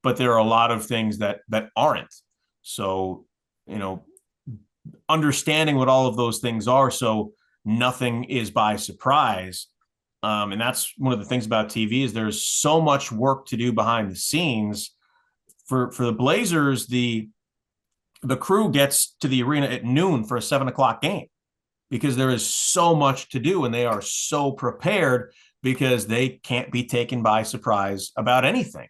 But there are a lot of things that aren't. So, understanding what all of those things are, so nothing is by surprise. And that's one of the things about TV is there's so much work to do behind the scenes. For the Blazers, the crew gets to the arena at noon for a 7 o'clock game because there is so much to do, and they are so prepared because they can't be taken by surprise about anything.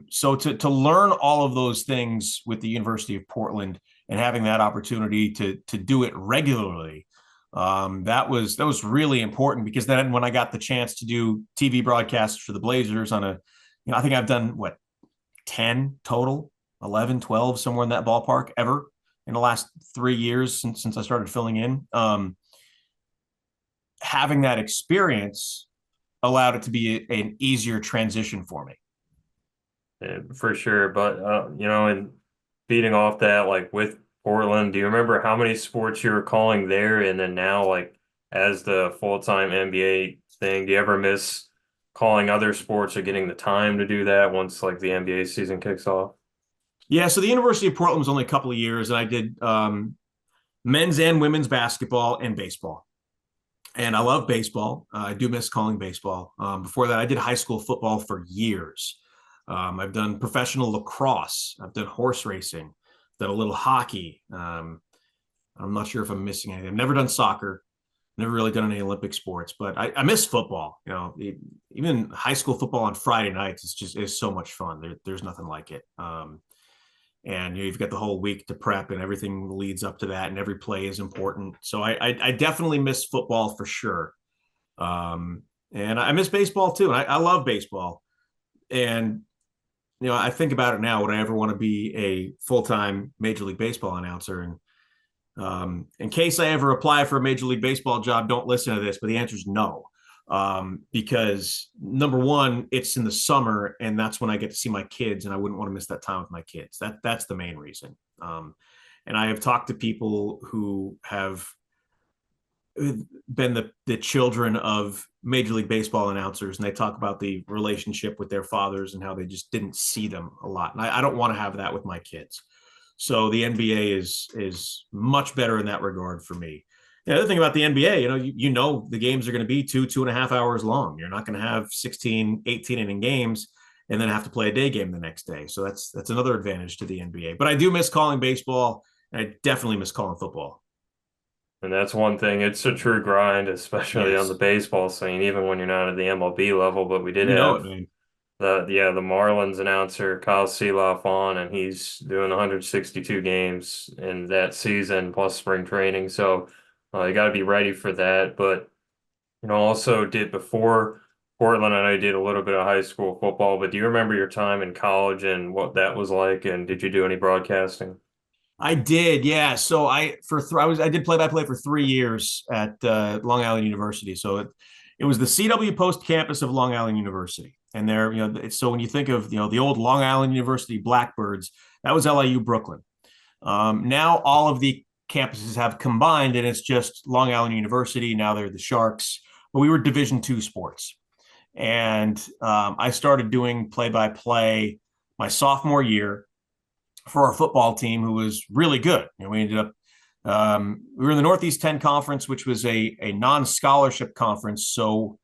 So to learn all of those things with the University of Portland and having that opportunity to do it regularly, that was really important, because then when I got the chance to do TV broadcasts for the Blazers on I think I've done 10 total, 11, 12, somewhere in that ballpark ever in the last 3 years since I started filling in. Having that experience allowed it to be an easier transition for me. Yeah, for sure. But and feeding off that, like with Portland, do you remember how many sports you were calling there? And then now, like as the full-time NBA thing, do you ever miss calling other sports or getting the time to do that once like the NBA season kicks off? Yeah, so the University of Portland was only a couple of years, and I did men's and women's basketball and baseball. And I love baseball. I do miss calling baseball. Before that, I did high school football for years. I've done professional lacrosse. I've done horse racing. Done a little hockey. I'm not sure if I'm missing anything. I've never done soccer. Never really done any Olympic sports, but I miss football. Even high school football on Friday nights is so much fun. There's nothing like it. And you've got the whole week to prep, and everything leads up to that, and every play is important. So I definitely miss football for sure. And I miss baseball too. And I love baseball. And I think about it now. Would I ever want to be a full-time Major League Baseball announcer? And in case I ever apply for a Major League Baseball job, don't listen to this, but the answer is no. Because number one, it's in the summer, and that's when I get to see my kids, and I wouldn't want to miss that time with my kids. That's the main reason. And I have talked to people who have been the children of Major League Baseball announcers, and they talk about the relationship with their fathers and how they just didn't see them a lot. And I don't want to have that with my kids. So the NBA is much better in that regard for me. The other thing about the NBA, you know the games are going to be 2.5 hours long. You're not going to have 16, 18 inning games and then have to play a day game the next day. So that's another advantage to the NBA. But I do miss calling baseball, and I definitely miss calling football. And that's one thing. It's a true grind, especially on the Yes, baseball scene, even when you're not at the MLB level. But we did you know it, have man. the Marlins announcer Kyle Seeloff on, and he's doing 162 games in that season plus spring training. So you got to be ready for that. But also did before Portland, I know you did a little bit of high school football, but do you remember your time in college and what that was like? And did you do any broadcasting? I did, yeah. So I did play by play for 3 years at Long Island University. So it was the CW Post campus of Long Island University, and there, so when you think of the old Long Island University Blackbirds, that was LIU Brooklyn. Now all of the campuses have combined, and it's just Long Island University. Now they're the Sharks, but we were Division II sports, and I started doing play by play my sophomore year for our football team, who was really good. We ended up we were in the Northeast 10 conference, which was a non-scholarship conference, so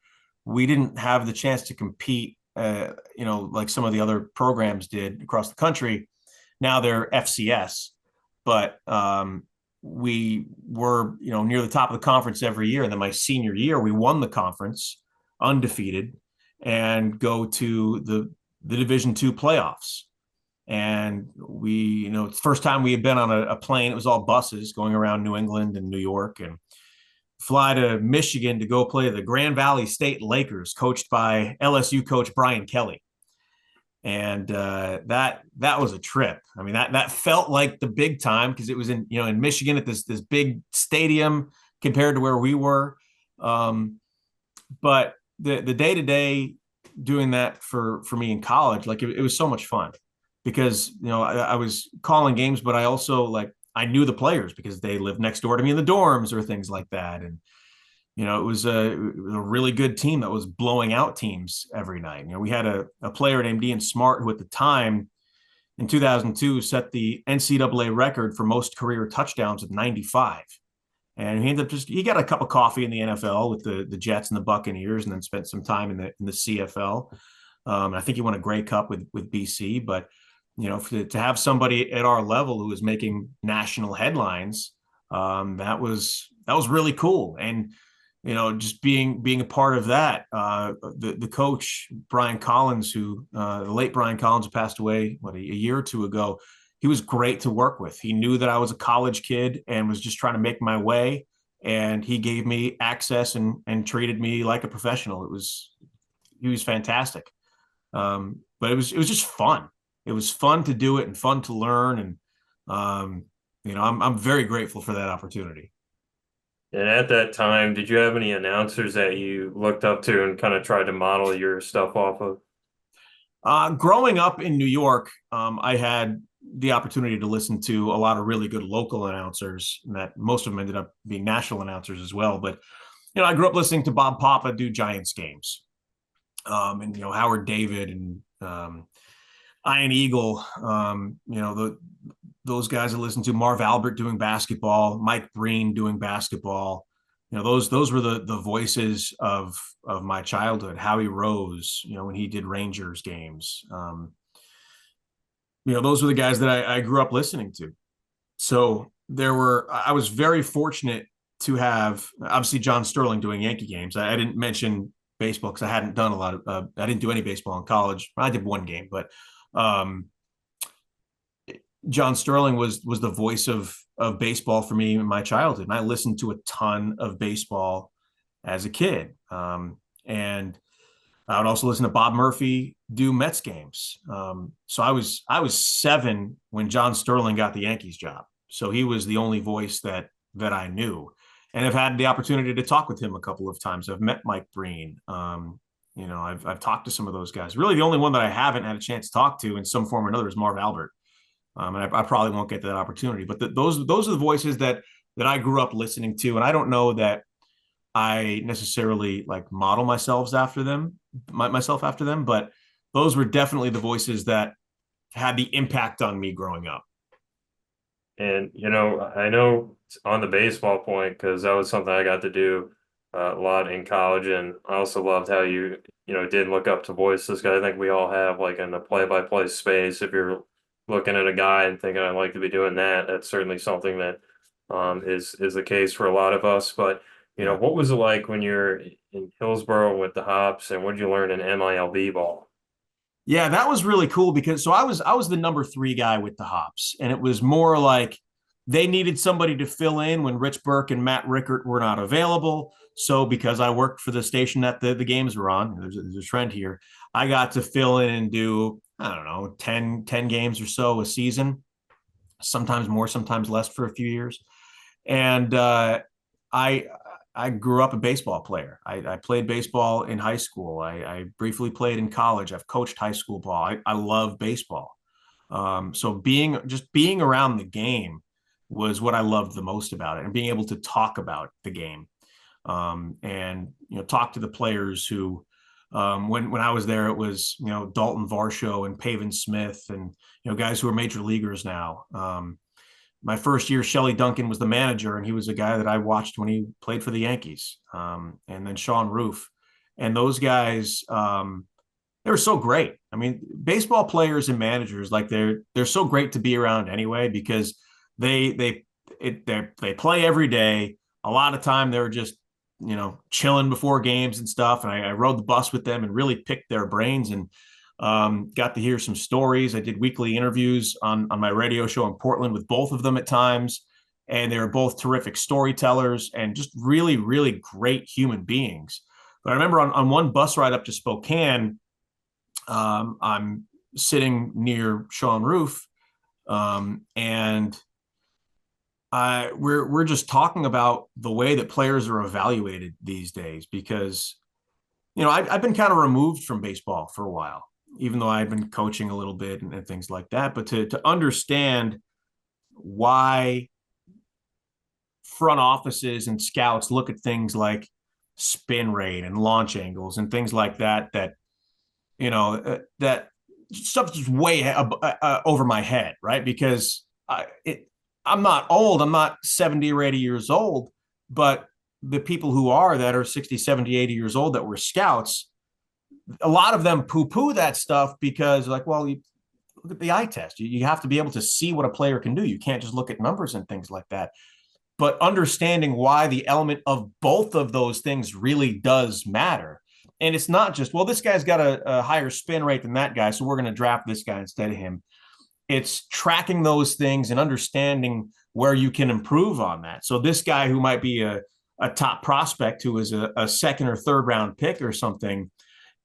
we didn't have the chance to compete, like some of the other programs did across the country. Now they're FCS, but we were, near the top of the conference every year. And then my senior year, we won the conference undefeated and go to the Division II playoffs. And it's the first time we had been on a plane. It was all buses going around New England and New York, and fly to Michigan to go play the Grand Valley State Lakers, coached by LSU coach Brian Kelly. And that was a trip. I mean, that felt like the big time, because it was in Michigan at this big stadium compared to where we were. But the day to day doing that for me in college, like it was so much fun, because I was calling games, but I also I knew the players because they lived next door to me in the dorms or things like that. And it was a really good team that was blowing out teams every night. We had a player named Ian Smart, who at the time in 2002 set the NCAA record for most career touchdowns with 95. And he ended up he got a cup of coffee in the NFL with the Jets and the Buccaneers, and then spent some time in the CFL. I think he won a Grey Cup with BC. But to have somebody at our level who was making national headlines, that was really cool. And just being a part of that, the coach Brian Collins, the late Brian Collins, who passed away a year or two ago, he was great to work with. He knew that I was a college kid and was just trying to make my way, and he gave me access and treated me like a professional. He was fantastic. But it was just fun. It was fun to do it and fun to learn, and I'm very grateful for that opportunity. And at that time, did you have any announcers that you looked up to and kind of tried to model your stuff off of? Growing up in New York, I had the opportunity to listen to a lot of really good local announcers, and that most of them ended up being national announcers as well. But I grew up listening to Bob Papa do Giants games, and Howard David and Ian Eagle. Those guys I listened to, Marv Albert doing basketball, Mike Breen doing basketball. Those were the voices of my childhood. Howie Rose, when he did Rangers games. Those were the guys that I grew up listening to. So I was very fortunate to have, obviously, John Sterling doing Yankee games. I didn't mention baseball because I hadn't done a lot of, I didn't do any baseball in college. I did one game, but John Sterling was the voice of baseball for me in my childhood. And I listened to a ton of baseball as a kid. And I would also listen to Bob Murphy do Mets games. So I was 7 when John Sterling got the Yankees job. So he was the only voice that I knew, and I've had the opportunity to talk with him a couple of times. I've met Mike Breen. I've talked to some of those guys. Really, the only one that I haven't had a chance to talk to in some form or another is Marv Albert. And I probably won't get that opportunity. But those are the voices that I grew up listening to, and I don't know that I necessarily like model myself after them, but those were definitely the voices that had the impact on me growing up. And I know on the baseball point, because that was something I got to do a lot in college, and I also loved how you did look up to voices. 'Cause I think we all have like in the play-by-play space. If you're looking at a guy and thinking I'd like to be doing that, that's certainly something that is the case for a lot of us. But Yeah. what was it like when you're in Hillsboro with the Hops, and what did you learn in MILB ball? Yeah, that was really cool because I was the number 3 guy with the Hops, and it was more like they needed somebody to fill in when Rich Burke and Matt Rickert were not available. So because I worked for the station that the games were on, there's a trend here. I got to fill in and do, I don't know, 10 games or so a season, sometimes more, sometimes less for a few years. And I I grew up a baseball player. I played baseball in high school. I briefly played in college. I've coached high school ball. I love baseball. So being around the game was what I loved the most about it, and being able to talk about the game, and talk to the players who, when I was there, it was Dalton Varsho and Pavin Smith, and guys who are major leaguers now. My first year, Shelley Duncan was the manager, and he was a guy that I watched when he played for the Yankees. And then Sean Roof, and those guys, they were so great. I mean, baseball players and managers, like they're so great to be around anyway, because they play every day. A lot of time they're just chilling before games and stuff. And I rode the bus with them and really picked their brains, and got to hear some stories. I did weekly interviews on my radio show in Portland with both of them at times, and they were both terrific storytellers and just really, really great human beings. But I remember on one bus ride up to Spokane, I'm sitting near Sean Roof, and we're just talking about the way that players are evaluated these days, because I've been kind of removed from baseball for a while, even though I've been coaching a little bit and things like that. But to understand why front offices and scouts look at things like spin rate and launch angles and things like that, that stuff is way over my head, right? Because I'm not old. I'm not 70 or 80 years old, but the people who are that are 60, 70, 80 years old that were scouts, a lot of them poo-poo that stuff because, like, well, you look at the eye test. You have to be able to see what a player can do. You can't just look at numbers and things like that. But understanding why the element of both of those things really does matter. And it's not just, well, this guy's got a higher spin rate than that guy, so we're going to draft this guy instead of him. It's tracking those things and understanding where you can improve on that. So this guy who might be a top prospect, who is a second or third round pick or something,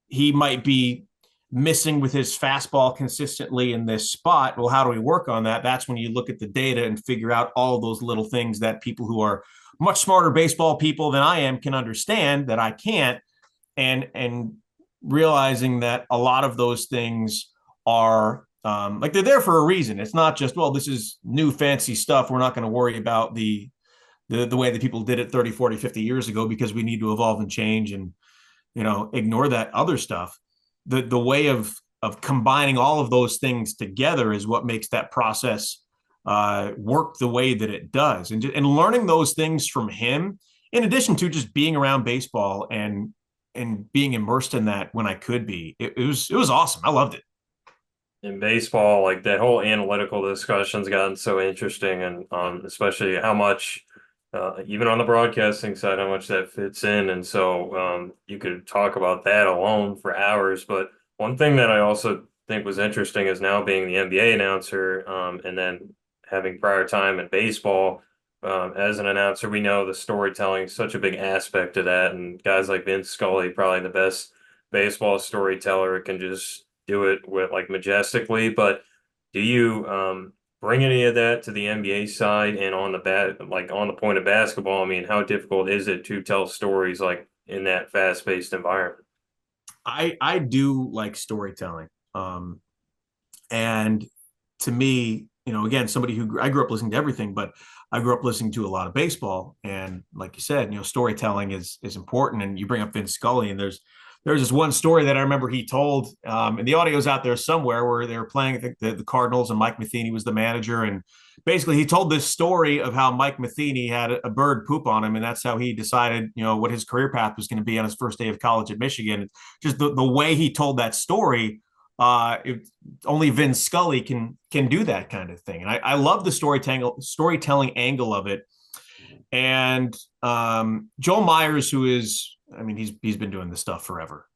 he might be missing with his fastball consistently in this spot. Well, how do we work on that? That's when you look at the data and figure out all those little things that people who are much smarter baseball people than I am can understand that I can't, and realizing that a lot of those things are like they're there for a reason. It's not just, well, this is new fancy stuff. We're not going to worry about the way that people did it 30, 40, 50 years ago, because we need to evolve and change, and ignore that other stuff. The way of combining all of those things together is what makes that process work the way that it does. And learning those things from him, in addition to just being around baseball and being immersed in that when I could be, it was awesome. I loved it. In baseball, like that whole analytical discussion's gotten so interesting, and especially how much, even on the broadcasting side, how much that fits in. And so you could talk about that alone for hours. But one thing that I also think was interesting is now being the NBA announcer, and then having prior time in baseball. As an announcer, we know the storytelling is such a big aspect of that, and guys like Vince Scully, probably the best baseball storyteller, can just do it with like majestically. But do you bring any of that to the NBA side, and on the like on the point of basketball? I mean, how difficult is it to tell stories like in that fast-paced environment? I do like storytelling. And to me, again, somebody who I grew up listening to everything, but I grew up listening to a lot of baseball, and like you said, storytelling is important. And you bring up Vince Scully, and there's this one story that I remember he told, and the audio's out there somewhere where they were playing, I think the Cardinals, and Mike Matheny was the manager, and basically he told this story of how Mike Matheny had a bird poop on him, and that's how he decided, what his career path was going to be on his first day of college at Michigan. Just the way he told that story, only Vince Scully can do that kind of thing. And I love the storytelling angle of it. And Joel Myers, who is, I mean, he's been doing this stuff forever.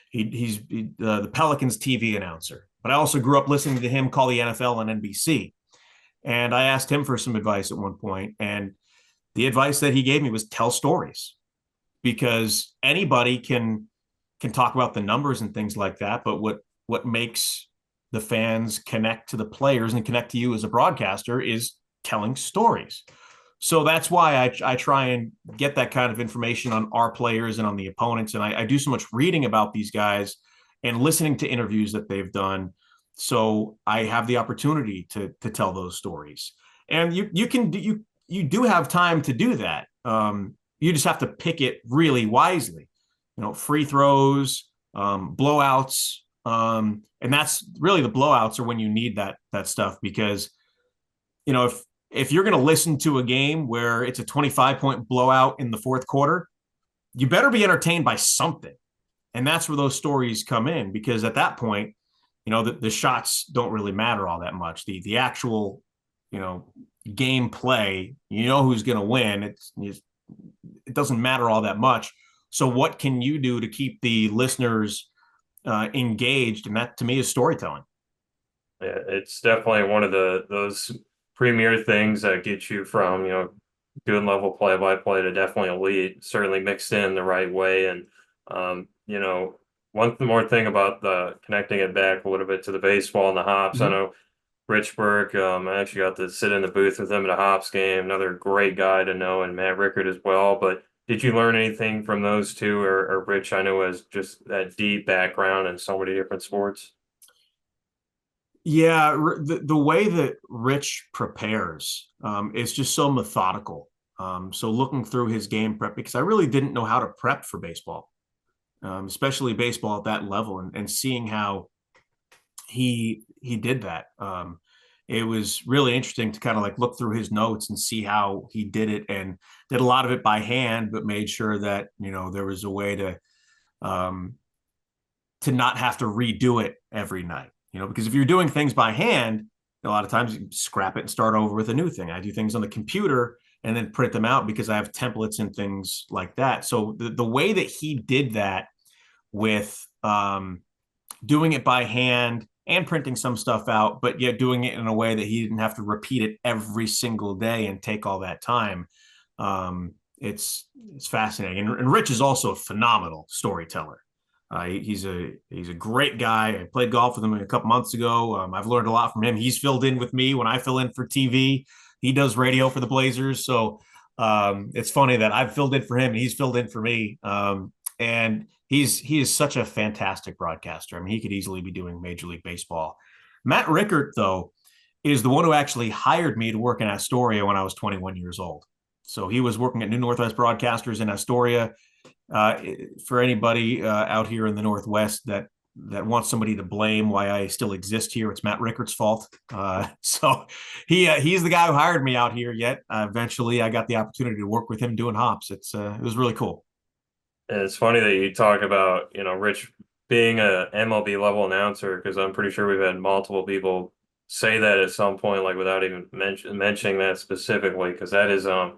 He's the Pelicans TV announcer, but I also grew up listening to him call the NFL on NBC. And I asked him for some advice at one point, and the advice that he gave me was tell stories, because anybody can talk about the numbers and things like that, but what makes the fans connect to the players and connect to you as a broadcaster is telling stories. So that's why I try and get that kind of information on our players and on the opponents. And I do so much reading about these guys and listening to interviews that they've done. So I have the opportunity to tell those stories. And you do have time to do that. You just have to pick it really wisely. Free throws, blowouts, and that's really the blowouts are when you need that stuff, because if you're going to listen to a game where it's a 25-point blowout in the fourth quarter, you better be entertained by something. And that's where those stories come in, because at that point, the shots don't really matter all that much. The actual, game play, who's going to win. It doesn't matter all that much. So what can you do to keep the listeners engaged? And that to me is storytelling. Yeah, it's definitely one of those premier things that get you from, good level play-by-play to definitely elite, certainly mixed in the right way. And, one more thing about the connecting it back a little bit to the baseball and the hops. I know Rich Burke, I actually got to sit in the booth with him at a hops game, another great guy to know, and Matt Rickard as well. But did you learn anything from those two, or Rich, I know, has just that deep background in so many different sports? Yeah, the way that Rich prepares is just so methodical. So looking through his game prep, because I really didn't know how to prep for baseball, especially baseball at that level, and seeing how he did that. It was really interesting to kind of like look through his notes and see how he did it, and did a lot of it by hand, but made sure that there was a way um, to not have to redo it every night. Because if you're doing things by hand, a lot of times you scrap it and start over with a new thing. I do things on the computer and then print them out because I have templates and things like that. So the way that he did that with doing it by hand and printing some stuff out, but yet doing it in a way that he didn't have to repeat it every single day and take all that time. It's fascinating. And Rich is also a phenomenal storyteller. He's a great guy. I played golf with him a couple months ago. I've learned a lot from him. He's filled in with me when I fill in for TV. He does radio for the Blazers. So it's funny that I've filled in for him and he's filled in for me. And he is such a fantastic broadcaster. I mean, he could easily be doing Major League Baseball. Matt Rickert, though, is the one who actually hired me to work in Astoria when I was 21 years old. So he was working at New Northwest Broadcasters in Astoria. For anybody out here in the Northwest that wants somebody to blame why I still exist here, it's Matt Rickert's fault. So he's the guy who hired me out here. Yet eventually, I got the opportunity to work with him doing hops. It was really cool. And it's funny that you talk about, Rich being a MLB level announcer, because I'm pretty sure we've had multiple people say that at some point, like without even mentioning that specifically, because that is if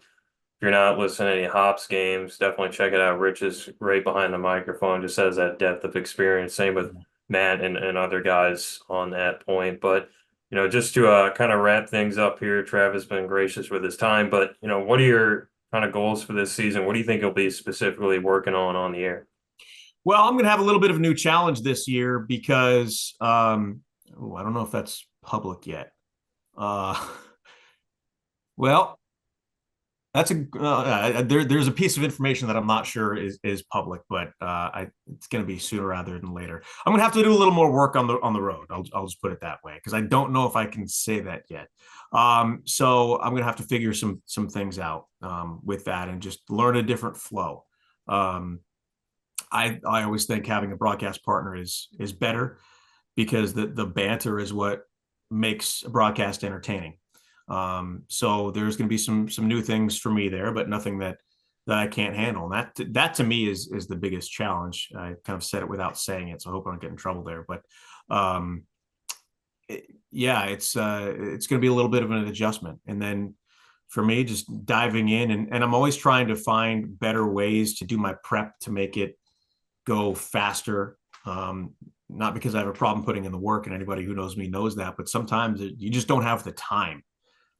you're not listening to any Hops games, definitely check it out. Rich is right behind the microphone, just has that depth of experience. Same with Matt and other guys on that point. But, just to kind of wrap things up here, Trav has been gracious with his time. But, what are your kind of goals for this season? What do you think you'll be specifically working on the air? Well, I'm going to have a little bit of a new challenge this year because I don't know if that's public yet. Well, That's there's a piece of information that I'm not sure is public, but it's going to be sooner rather than later. I'm going to have to do a little more work on the road. I'll just put it that way because I don't know if I can say that yet. So I'm going to have to figure some things out with that and just learn a different flow. Um, I always think having a broadcast partner is better because the banter is what makes a broadcast entertaining. So there's going to be some new things for me there, but nothing that I can't handle. And that to me is the biggest challenge. I kind of said it without saying it, so I hope I don't get in trouble there. But um, yeah, it's going to be a little bit of an adjustment, and then for me, just diving in and I'm always trying to find better ways to do my prep to make it go faster. Not because I have a problem putting in the work, and anybody who knows me knows that, but sometimes you just don't have the time,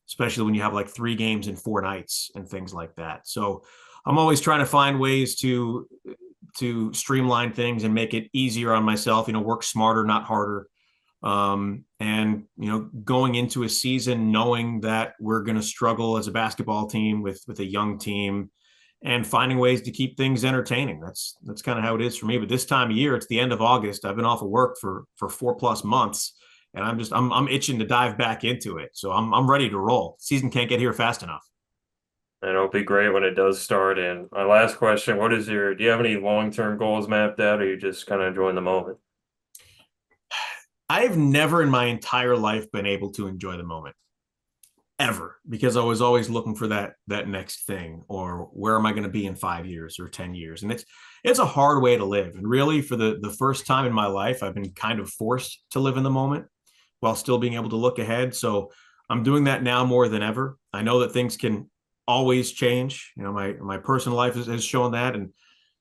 especially when you have like 3 games in 4 nights and things like that. So I'm always trying to find ways to streamline things and make it easier on myself, work smarter, not harder. And going into a season knowing that we're going to struggle as a basketball team with a young team and finding ways to keep things entertaining. That's kind of how it is for me. But this time of year, it's the end of August. I've been off of work for 4+ months, and I'm itching to dive back into it. So I'm ready to roll. Season can't get here fast enough. And it'll be great when it does start. And my last question, do you have any long-term goals mapped out, or are you just kind of enjoying the moment? I've never in my entire life been able to enjoy the moment ever because I was always looking for that next thing or where am I going to be in 5 years or 10 years. And it's a hard way to live. And really for the first time in my life, I've been kind of forced to live in the moment while still being able to look ahead. So I'm doing that now more than ever. I know that things can always change. My personal life has shown that, and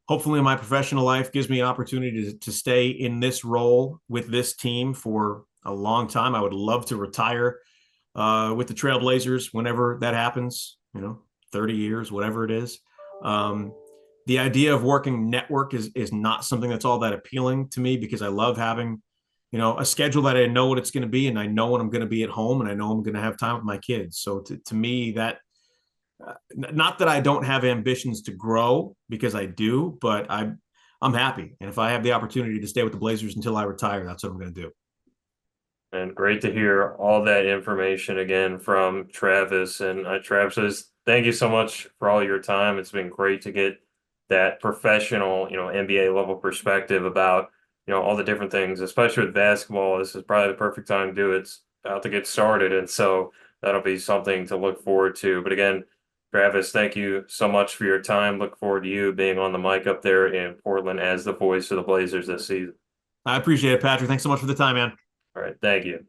hopefully my professional life gives me an opportunity to stay in this role with this team for a long time. I would love to retire with the Trailblazers whenever that happens, 30 years, whatever it is. Um, the idea of working network is not something that's all that appealing to me because I love having, a schedule that I know what it's going to be, and I know when I'm going to be at home, and I know I'm going to have time with my kids. So to me, that not that I don't have ambitions to grow because I do, but I'm happy. And if I have the opportunity to stay with the Blazers until I retire, that's what I'm going to do. And great to hear all that information again from Travis. And Travis, thank you so much for all your time. It's been great to get that professional, NBA level perspective about, all the different things, especially with basketball. This is probably the perfect time to do it. It's about to get started. And so that'll be something to look forward to. But again, Travis, thank you so much for your time. Look forward to you being on the mic up there in Portland as the voice of the Blazers this season. I appreciate it, Patrick. Thanks so much for the time, man. All right. Thank you.